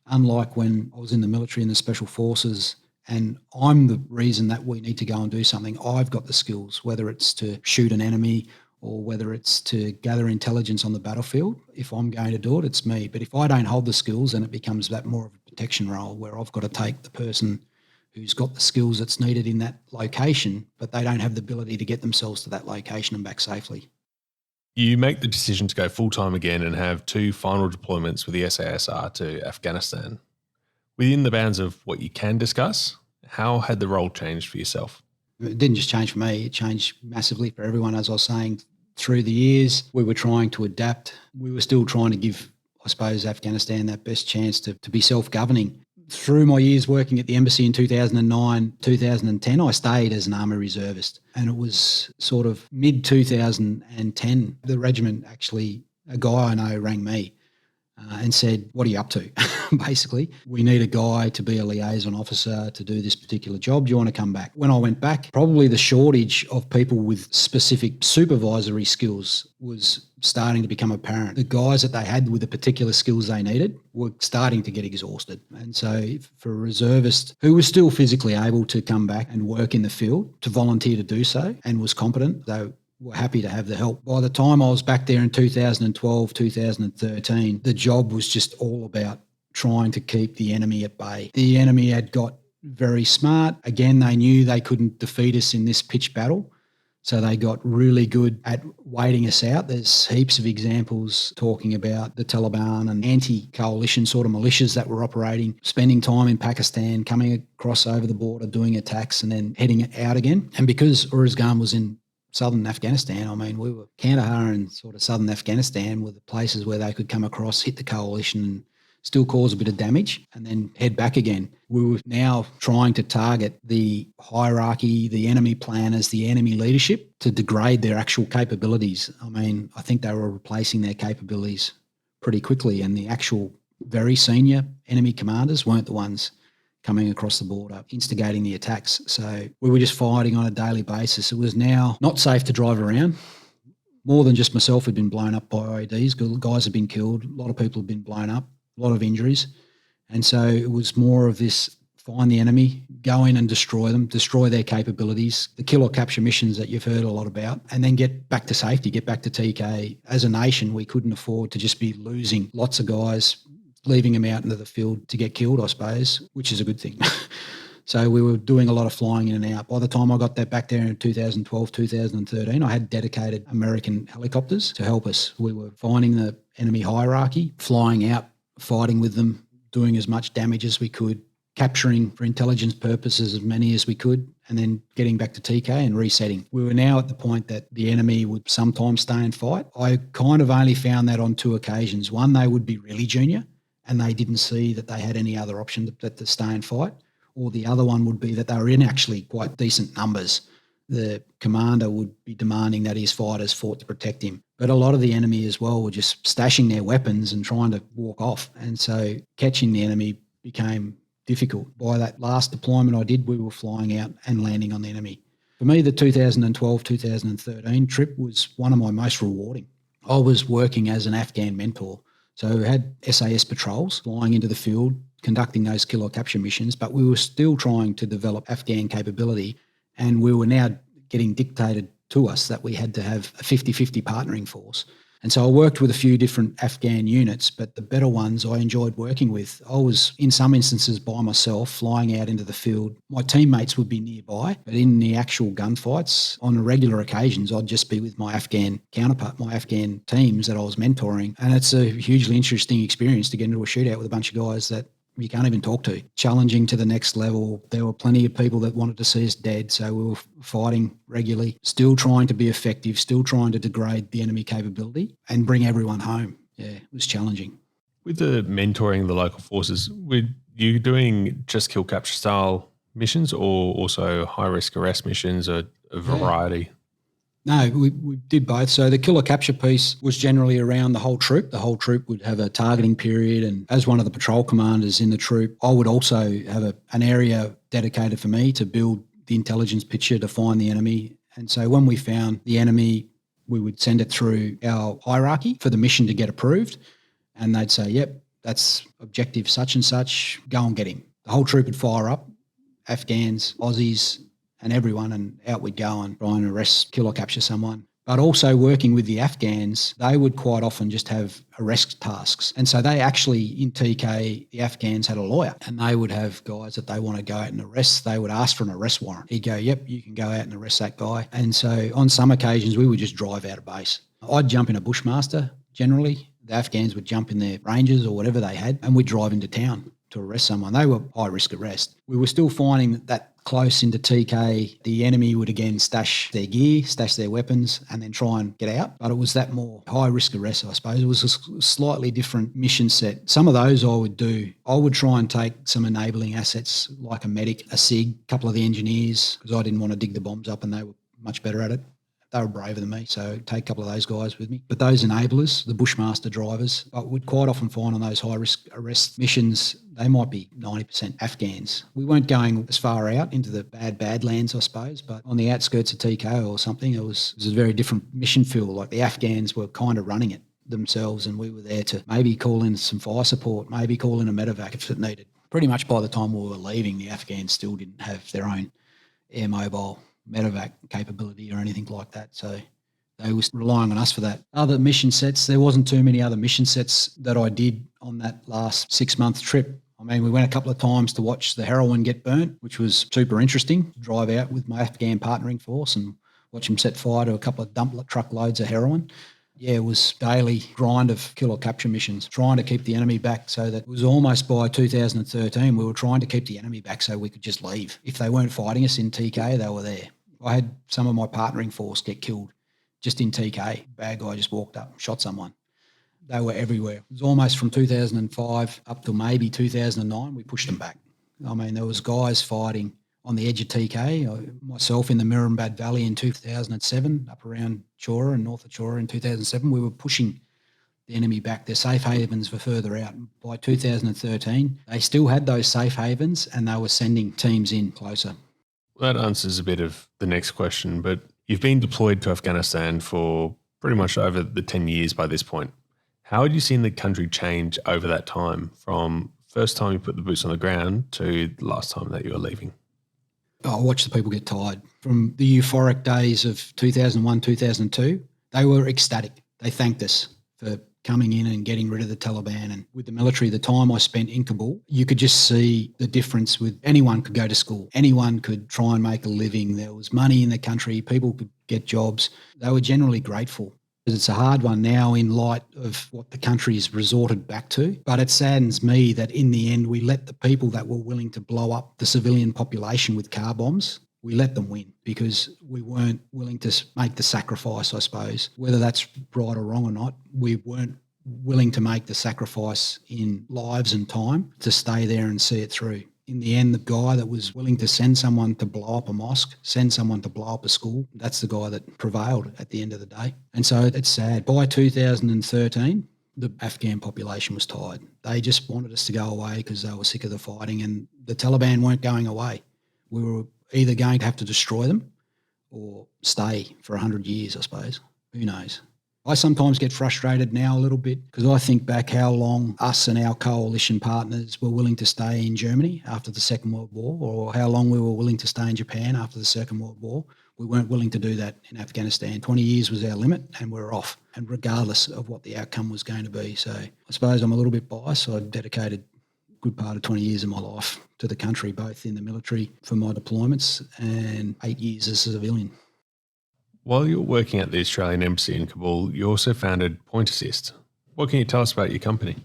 Unlike when I was in the military in the Special Forces, and I'm the reason that we need to go and do something. I've got the skills, whether it's to shoot an enemy or whether it's to gather intelligence on the battlefield. If I'm going to do it, it's me. But if I don't hold the skills, then it becomes that more of a protection role, where I've got to take the person who's got the skills that's needed in that location, but they don't have the ability to get themselves to that location and back safely. You make the decision to go full-time again and have 2 final deployments with the SASR to Afghanistan. Within the bounds of what you can discuss, how had the role changed for yourself? It didn't just change for me, it changed massively for everyone. As I was saying, through the years, we were trying to adapt. We were still trying to give, I suppose, Afghanistan that best chance to be self-governing. Through my years working at the embassy in 2009, 2010, I stayed as an Army reservist. And it was sort of mid-2010, the regiment actually, a guy I know rang me and said, "What are you up to?" Basically, "We need a guy to be a liaison officer to do this particular job. Do you want to come back?" When I went back, probably the shortage of people with specific supervisory skills was starting to become apparent. The guys that they had with the particular skills they needed were starting to get exhausted. And so for a reservist who was still physically able to come back and work in the field, to volunteer to do so and was competent, they were happy to have the help. By the time I was back there in 2012, 2013, the job was just all about trying to keep the enemy at bay. The enemy had got very smart. Again, they knew they couldn't defeat us in this pitched battle. So they got really good at waiting us out. There's heaps of examples talking about the Taliban and anti-coalition sort of militias that were operating, spending time in Pakistan, coming across over the border, doing attacks and then heading out again. And because Uruzgan was in southern Afghanistan, I mean, we were Kandahar and sort of southern Afghanistan were the places where they could come across, hit the coalition and still cause a bit of damage and then head back again. We were now trying to target the hierarchy, the enemy planners, the enemy leadership to degrade their actual capabilities. I mean, I think they were replacing their capabilities pretty quickly, and the actual very senior enemy commanders weren't the ones coming across the border, instigating the attacks. So we were just fighting on a daily basis. It was now not safe to drive around. More than just myself had been blown up by IEDs. Guys had been killed. A lot of people had been blown up. A lot of injuries. And so it was more of this, find the enemy, go in and destroy them, destroy their capabilities, the kill or capture missions that you've heard a lot about, and then get back to safety, get back to TK. As a nation, we couldn't afford to just be losing lots of guys, leaving them out into the field to get killed, I suppose, which is a good thing. So we were doing a lot of flying in and out. By the time I got that back there in 2012, 2013, I had dedicated American helicopters to help us. We were finding the enemy hierarchy, flying out, fighting with them, doing as much damage as we could, capturing for intelligence purposes as many as we could, and then getting back to TK and resetting. We were now at the point that the enemy would sometimes stay and fight. I kind of only found that on two occasions. One, they would be really junior and they didn't see that they had any other option but to stay and fight. Or the other one would be that they were in actually quite decent numbers. The commander would be demanding that his fighters fought to protect him. But a lot of the enemy as well were just stashing their weapons and trying to walk off. And so catching the enemy became difficult. By that last deployment I did, we were flying out and landing on the enemy. For me, the 2012-2013 trip was one of my most rewarding. I was working as an Afghan mentor. So we had SAS patrols flying into the field, conducting those kill or capture missions, but we were still trying to develop Afghan capability. And we were now getting dictated to us that we had to have a 50-50 partnering force. And so I worked with a few different Afghan units, but the better ones I enjoyed working with. I was, in some instances, by myself, flying out into the field. My teammates would be nearby, but in the actual gunfights, on regular occasions, I'd just be with my Afghan counterpart, my Afghan teams that I was mentoring. And it's a hugely interesting experience to get into a shootout with a bunch of guys that you can't even talk to. Challenging to the next level. There were plenty of people that wanted to see us dead, so we were fighting regularly, still trying to be effective, still trying to degrade the enemy capability and bring everyone home. Yeah, it was challenging. With the mentoring the local forces, were you doing just kill capture style missions or also high risk arrest missions, a variety? No, we did both. So the kill or capture piece was generally around the whole troop. The whole troop would have a targeting period, and as one of the patrol commanders in the troop, I would also have an area dedicated for me to build the intelligence picture to find the enemy. And so when we found the enemy, we would send it through our hierarchy for the mission to get approved, and they'd say, yep, that's objective such and such, go and get him. The whole troop would fire up, Afghans, Aussies, and everyone, and out we'd go and try and arrest, kill or capture someone. But also working with the Afghans, they would quite often just have arrest tasks. And so they actually, in TK, the Afghans had a lawyer, and they would have guys that they want to go out and arrest. They would ask for an arrest warrant. He'd go, yep, you can go out and arrest that guy. And so on some occasions, we would just drive out of base. I'd jump in a Bushmaster, generally. The Afghans would jump in their Rangers or whatever they had, and we'd drive into town to arrest someone. They were high risk arrest. We were still finding that close into TK, the enemy would again stash their gear, stash their weapons, and then try and get out. But it was that more high risk arrest, I suppose. It was a slightly different mission set. Some of those I would do. I would try and take some enabling assets like a medic, a SIG, a couple of the engineers, because I didn't want to dig the bombs up and they were much better at it. They were braver than me, so I'd take a couple of those guys with me. But those enablers, the Bushmaster drivers, I would quite often find on those high-risk arrest missions, they might be 90% Afghans. We weren't going as far out into the bad lands, I suppose, but on the outskirts of TKO or something, it was a very different mission feel. Like the Afghans were kind of running it themselves, and we were there to maybe call in some fire support, maybe call in a medevac if it needed. Pretty much by the time we were leaving, the Afghans still didn't have their own air mobile medevac capability or anything like that. So they were relying on us for that. Other mission sets, there wasn't too many other mission sets that I did on that last 6-month trip. I mean, we went a couple of times to watch the heroin get burnt, which was super interesting. Drive out with my Afghan partnering force and watch them set fire to a couple of dump truck loads of heroin. Yeah, it was daily grind of kill or capture missions, trying to keep the enemy back, so that it was almost by 2013 we were trying to keep the enemy back so we could just leave. If they weren't fighting us in TK, they were there. I had some of my partnering force get killed just in TK. Bad guy just walked up, shot someone. They were everywhere. It was almost from 2005 up to maybe 2009, we pushed them back. I mean, there was guys fighting on the edge of TK. Myself in the Murrumbidgee Valley in 2007, up around Chora and north of Chora in 2007, we were pushing the enemy back. Their safe havens were further out. By 2013, they still had those safe havens and they were sending teams in closer. Well, that answers a bit of the next question, but you've been deployed to Afghanistan for pretty much over the 10 years by this point. How had you seen the country change over that time, from first time you put the boots on the ground to the last time that you were leaving? I watched the people get tired. From the euphoric days of 2001, 2002, they were ecstatic. They thanked us for coming in and getting rid of the Taliban. And with the military, the time I spent in Kabul, you could just see the difference with anyone could go to school. Anyone could try and make a living. There was money in the country. People could get jobs. They were generally grateful. It's a hard one now in light of what the country has resorted back to. But it saddens me that in the end, we let the people that were willing to blow up the civilian population with car bombs, we let them win because we weren't willing to make the sacrifice, I suppose. Whether that's right or wrong or not, we weren't willing to make the sacrifice in lives and time to stay there and see it through. In the end, the guy that was willing to send someone to blow up a mosque, send someone to blow up a school, that's the guy that prevailed at the end of the day. And so it's sad. By 2013, the Afghan population was tired. They just wanted us to go away because they were sick of the fighting, and the Taliban weren't going away. We were either going to have to destroy them or stay for 100 years, I suppose. Who knows? I sometimes get frustrated now a little bit because I think back how long us and our coalition partners were willing to stay in Germany after the Second World War, or how long we were willing to stay in Japan after the Second World War. We weren't willing to do that in Afghanistan. 20 years was our limit and we're off, and regardless of what the outcome was going to be. So I suppose I'm a little bit biased. I dedicated a good part of 20 years of my life to the country, both in the military for my deployments and 8 years as a civilian. While you were working at the Australian Embassy in Kabul, you also founded Point Assist. What can you tell us about your company?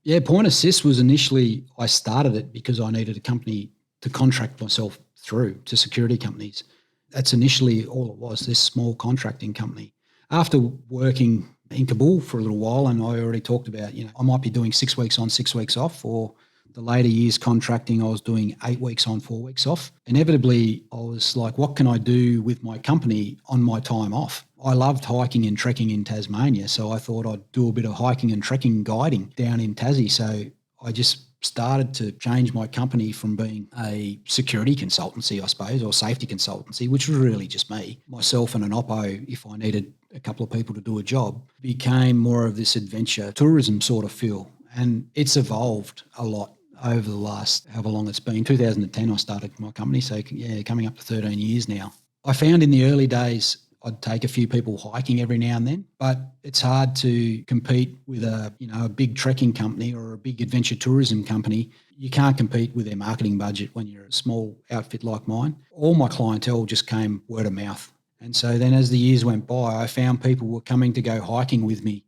Yeah, Point Assist was initially, I started it because I needed a company to contract myself through to security companies. That's initially all it was, this small contracting company. After working in Kabul for a little while, and I already talked about, I might be doing 6 weeks on, 6 weeks off, or the later years contracting, I was doing 8 weeks on, 4 weeks off. Inevitably, I was like, what can I do with my company on my time off? I loved hiking and trekking in Tasmania, so I thought I'd do a bit of hiking and trekking guiding down in Tassie. So I just started to change my company from being a security consultancy, I suppose, or safety consultancy, which was really just me, myself and an oppo, if I needed a couple of people to do a job, became more of this adventure tourism sort of feel. And it's evolved a lot over the last, however long it's been. 2010 I started my company, so yeah, coming up to 13 years now. I found in the early days I'd take a few people hiking every now and then, but it's hard to compete with a big trekking company or a big adventure tourism company. You can't compete with their marketing budget when you're a small outfit like mine. All my clientele just came word of mouth. And so then as the years went by, I found people were coming to go hiking with me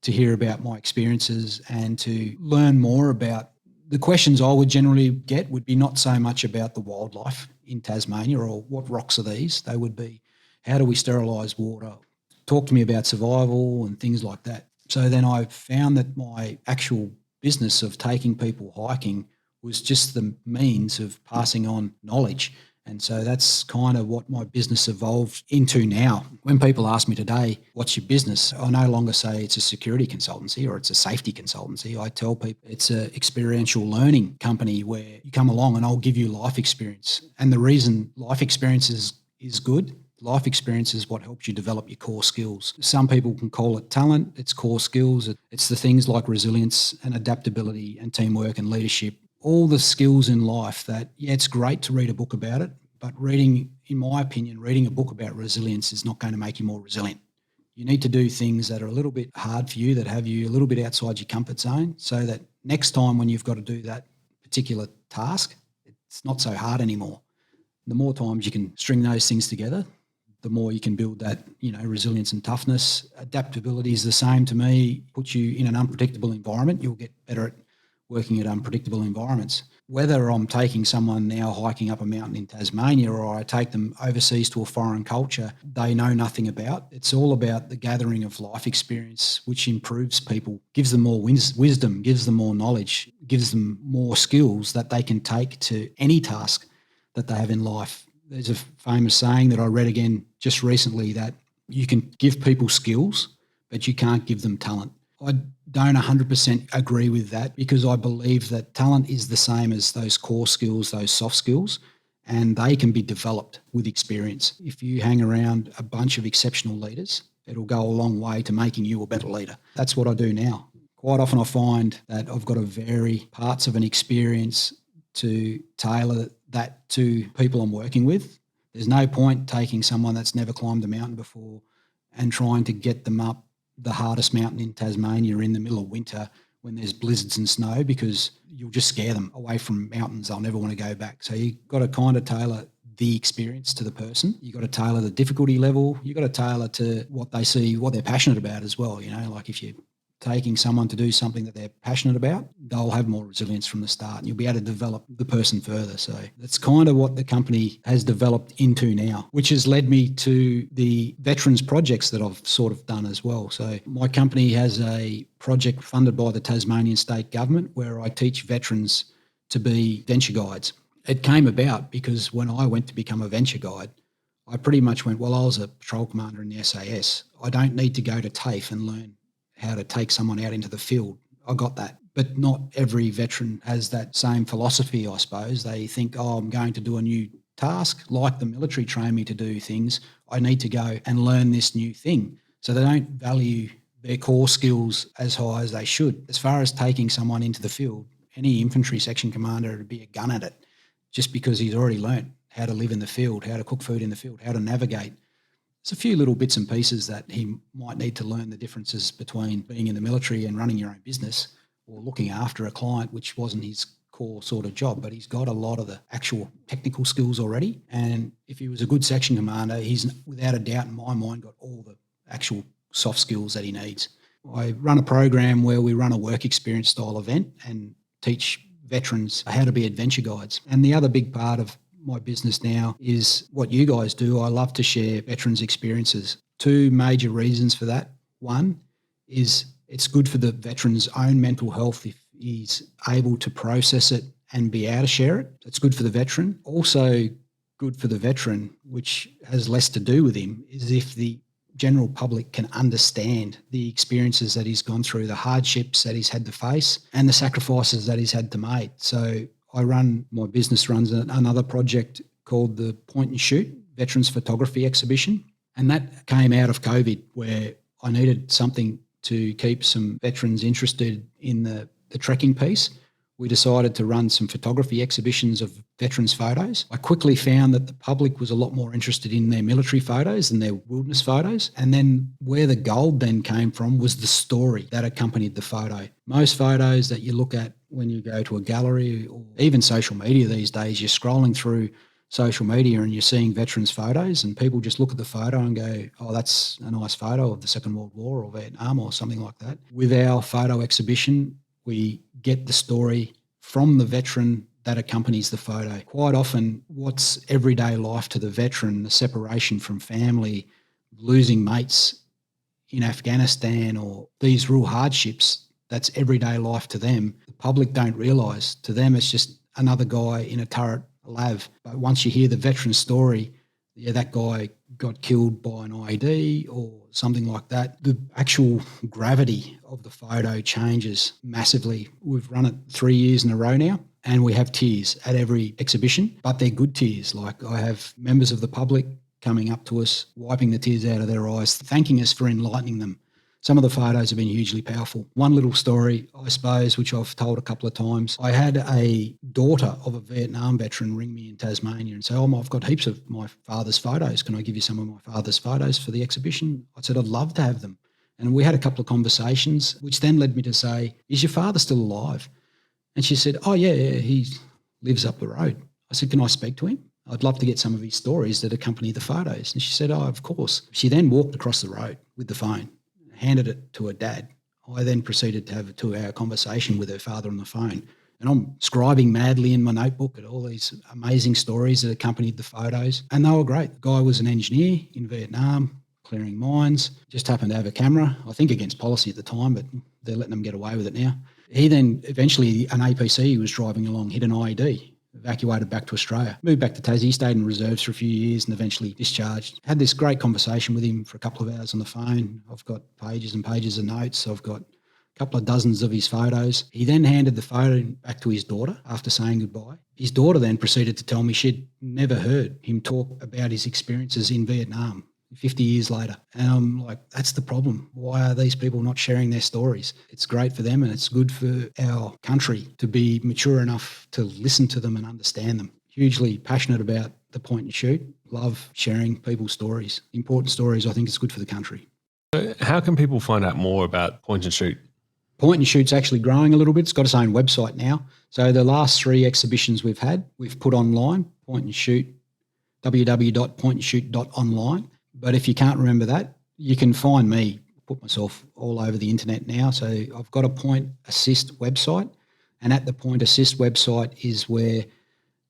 to hear about my experiences and to learn more about. The questions I would generally get would be not so much about the wildlife in Tasmania or what rocks are these. They would be, how do we sterilise water? Talk to me about survival and things like that. So then I found that my actual business of taking people hiking was just the means of passing on knowledge. And so that's kind of what my business evolved into now. When people ask me today, what's your business? I no longer say it's a security consultancy or it's a safety consultancy. I tell people it's an experiential learning company where you come along and I'll give you life experience. And the reason life experience is good, life experience is what helps you develop your core skills. Some people can call it talent, it's core skills. It's the things like resilience and adaptability and teamwork and leadership. All the skills in life that, yeah, it's great to read a book about it, but in my opinion, reading a book about resilience is not going to make you more resilient. You need to do things that are a little bit hard for you, that have you a little bit outside your comfort zone, so that next time when you've got to do that particular task, it's not so hard anymore. The more times you can string those things together, the more you can build that, resilience and toughness. Adaptability is the same to me. Puts you in an unpredictable environment, you'll get better at working at unpredictable environments. Whether I'm taking someone now hiking up a mountain in Tasmania or I take them overseas to a foreign culture they know nothing about, it's all about the gathering of life experience, which improves people, gives them more wisdom, gives them more knowledge, gives them more skills that they can take to any task that they have in life. There's a famous saying that I read again just recently that you can give people skills, but you can't give them talent. I don't 100% agree with that because I believe that talent is the same as those core skills, those soft skills, and they can be developed with experience. If you hang around a bunch of exceptional leaders, it'll go a long way to making you a better leader. That's what I do now. Quite often I find that I've got to vary parts of an experience to tailor that to people I'm working with. There's no point taking someone that's never climbed a mountain before and trying to get them up the hardest mountain in Tasmania in the middle of winter when there's blizzards and snow, because you'll just scare them away from mountains. They'll never want to go back. So you've got to kind of tailor the experience to the person. You've got to tailor the difficulty level. You've got to tailor to what they see, what they're passionate about as well. Like if you're taking someone to do something that they're passionate about, they'll have more resilience from the start and you'll be able to develop the person further. So that's kind of what the company has developed into now, which has led me to the veterans projects that I've sort of done as well. So my company has a project funded by the Tasmanian state government where I teach veterans to be venture guides. It came about because when I went to become a venture guide, I pretty much went, well, I was a patrol commander in the SAS. I don't need to go to TAFE and learn how to take someone out into the field. I got that. But not every veteran has that same philosophy, I suppose. They think, I'm going to do a new task, like the military train me to do things. I need to go and learn this new thing. So they don't value their core skills as high as they should. As far as taking someone into the field, any infantry section commander would be a gun at it just because he's already learnt how to live in the field, how to cook food in the field, how to navigate. There's a few little bits and pieces that he might need to learn the differences between being in the military and running your own business or looking after a client, which wasn't his core sort of job, but he's got a lot of the actual technical skills already. And if he was a good section commander, he's without a doubt in my mind got all the actual soft skills that he needs. I run a program where we run a work experience style event and teach veterans how to be adventure guides. And the other big part of my business now is what you guys do. I love to share veterans' experiences. Two major reasons for that. One is it's good for the veteran's own mental health if he's able to process it and be able to share it. It's good for the veteran. Also good for the veteran, which has less to do with him, is if the general public can understand the experiences that he's gone through, the hardships that he's had to face and the sacrifices that he's had to make. So my business runs another project called the Point and Shoot Veterans Photography Exhibition. And that came out of COVID where I needed something to keep some veterans interested in the trekking piece. We decided to run some photography exhibitions of veterans' photos. I quickly found that the public was a lot more interested in their military photos than their wilderness photos. And then where the gold then came from was the story that accompanied the photo. Most photos that you look at when you go to a gallery or even social media these days, you're scrolling through social media and you're seeing veterans' photos and people just look at the photo and go, oh, that's a nice photo of the Second World War or Vietnam or something like that. With our photo exhibition, we get the story from the veteran that accompanies the photo. Quite often, what's everyday life to the veteran, the separation from family, losing mates in Afghanistan or these real hardships, that's everyday life to them. The public don't realise. To them, it's just another guy in a turret, a lav. But once you hear the veteran story, that guy got killed by an IED or something like that, the actual gravity of the photo changes massively. We've run it 3 years in a row now and we have tears at every exhibition, but they're good tears. Like I have members of the public coming up to us, wiping the tears out of their eyes, thanking us for enlightening them. Some of the photos have been hugely powerful. One little story, I suppose, which I've told a couple of times. I had a daughter of a Vietnam veteran ring me in Tasmania and say, I've got heaps of my father's photos. Can I give you some of my father's photos for the exhibition? I said, I'd love to have them. And we had a couple of conversations, which then led me to say, is your father still alive? And she said, oh, yeah, he lives up the road. I said, can I speak to him? I'd love to get some of his stories that accompany the photos. And she said, oh, of course. She then walked across the road with the phone, handed it to her dad. I then proceeded to have a 2-hour conversation with her father on the phone. And I'm scribing madly in my notebook at all these amazing stories that accompanied the photos. And they were great. The guy was an engineer in Vietnam, clearing mines, just happened to have a camera, I think against policy at the time, but they're letting them get away with it now. He then eventually, an APC he was driving along, hit an IED, evacuated back to Australia, moved back to Tassie, stayed in reserves for a few years and eventually discharged. Had this great conversation with him for a couple of hours on the phone. I've got pages and pages of notes. I've got a couple of dozens of his photos. He then handed the photo back to his daughter after saying goodbye. His daughter then proceeded to tell me she'd never heard him talk about his experiences in Vietnam 50 years later. And I'm like, that's the problem. Why are these people not sharing their stories? It's great for them and it's good for our country to be mature enough to listen to them and understand them. Hugely passionate about the point and shoot. Love sharing people's stories. Important stories. I think it's good for the country. How can people find out more about point and shoot? Point and shoot's actually growing a little bit. It's got its own website now. So the last 3 exhibitions we've put online, point and shoot, www.pointandshoot.online. But if you can't remember that, you can find me, put myself all over the internet now. So I've got a Point Assist website, and at the Point Assist website is where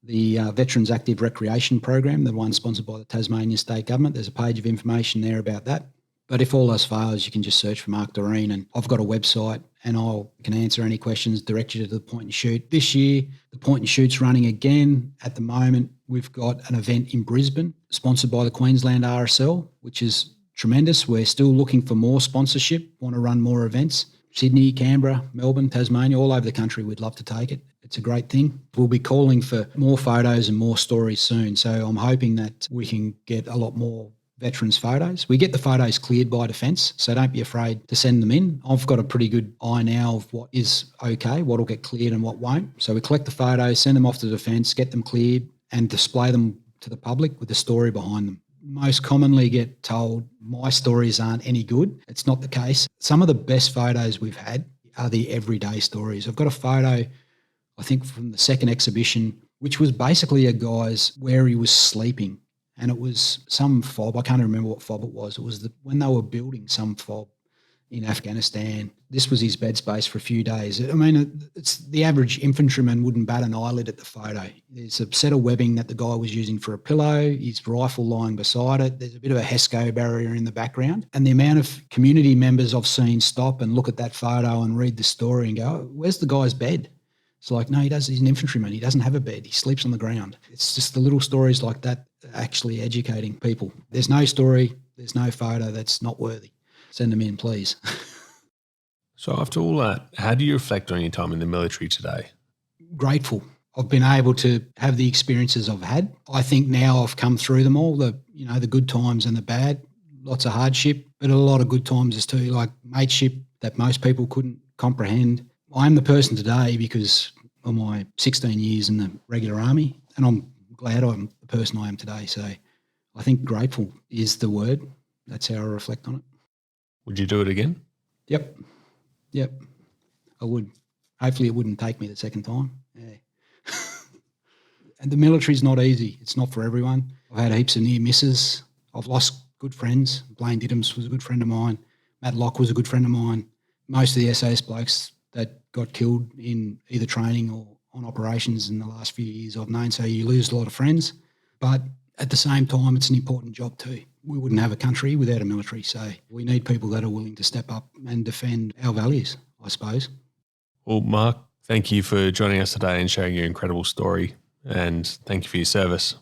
the Veterans Active Recreation Program, the one sponsored by the Tasmanian State Government, there's a page of information there about that. But if all else fails, you can just search for Mark Direen, and I've got a website and I can answer any questions, direct you to the Point and Shoot. This year, the Point and Shoot's running again. At the moment, we've got an event in Brisbane sponsored by the Queensland RSL, which is tremendous. We're still looking for more sponsorship, want to run more events. Sydney, Canberra, Melbourne, Tasmania, all over the country, we'd love to take it. It's a great thing. We'll be calling for more photos and more stories soon. So I'm hoping that we can get a lot more veterans' photos. We get the photos cleared by Defence, so don't be afraid to send them in. I've got a pretty good eye now of what is okay, what will get cleared and what won't. So we collect the photos, send them off to Defence, get them cleared and display them to the public with the story behind them. Most commonly get told my stories aren't any good. It's not the case. Some of the best photos we've had are the everyday stories. I've got a photo, I think from the second exhibition, which was basically a guy's where he was sleeping. And it was some fob. I can't remember what fob it was. It was when they were building some fob in Afghanistan. This was his bed space for a few days. I mean, it's the average infantryman wouldn't bat an eyelid at the photo. There's a set of webbing that the guy was using for a pillow, his rifle lying beside it. There's a bit of a HESCO barrier in the background. And the amount of community members I've seen stop and look at that photo and read the story and go, oh, where's the guy's bed? It's like, no, he's an infantryman. He doesn't have a bed. He sleeps on the ground. It's just the little stories like that actually educating people. There's no story, there's no photo that's not worthy. Send them in, please. So after all that, how do you reflect on your time in the military today? Grateful. I've been able to have the experiences I've had. I think now I've come through them all, the good times and the bad, lots of hardship, but a lot of good times as too, like mateship that most people couldn't comprehend. I'm the person today because of my 16 years in the regular army, and I'm glad I'm the person I am today. So I think grateful is the word. That's how I reflect on it. Would you do it again? Yep, I would. Hopefully it wouldn't take me the second time. Yeah. And the military's not easy. It's not for everyone. I've had heaps of near misses. I've lost good friends. Blaine Diddams was a good friend of mine. Matt Locke was a good friend of mine. Most of the SAS blokes that got killed in either training or on operations in the last few years I've known. So you lose a lot of friends. But at the same time, it's an important job too. We wouldn't have a country without a military. So we need people that are willing to step up and defend our values, I suppose. Well, Mark, thank you for joining us today and sharing your incredible story. And thank you for your service.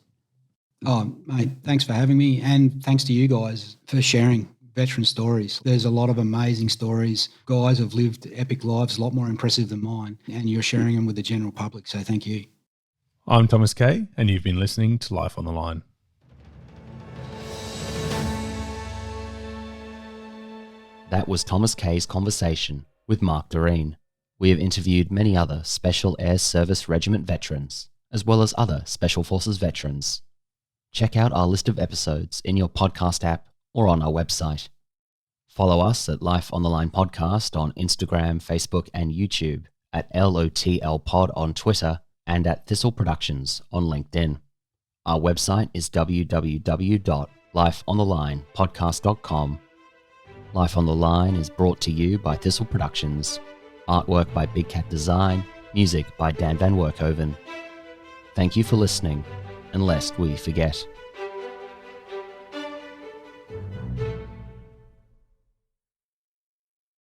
Oh, mate, thanks for having me. And thanks to you guys for sharing veteran stories. There's a lot of amazing stories. Guys have lived epic lives, a lot more impressive than mine. And you're sharing them with the general public. So thank you. I'm Thomas Kaye, and you've been listening to Life on the Line. That was Thomas Kaye's conversation with Mark Direen. We have interviewed many other Special Air Service Regiment veterans, as well as other Special Forces veterans. Check out our list of episodes in your podcast app or on our website. Follow us at Life on the Line Podcast on Instagram, Facebook, and YouTube, at LOTL Pod on Twitter, and at Thistle Productions on LinkedIn. Our website is www.lifeonthelinepodcast.com. Life on the Line is brought to you by Thistle Productions. Artwork by Big Cat Design. Music by Dan Van Werkhoven. Thank you for listening, and lest we forget.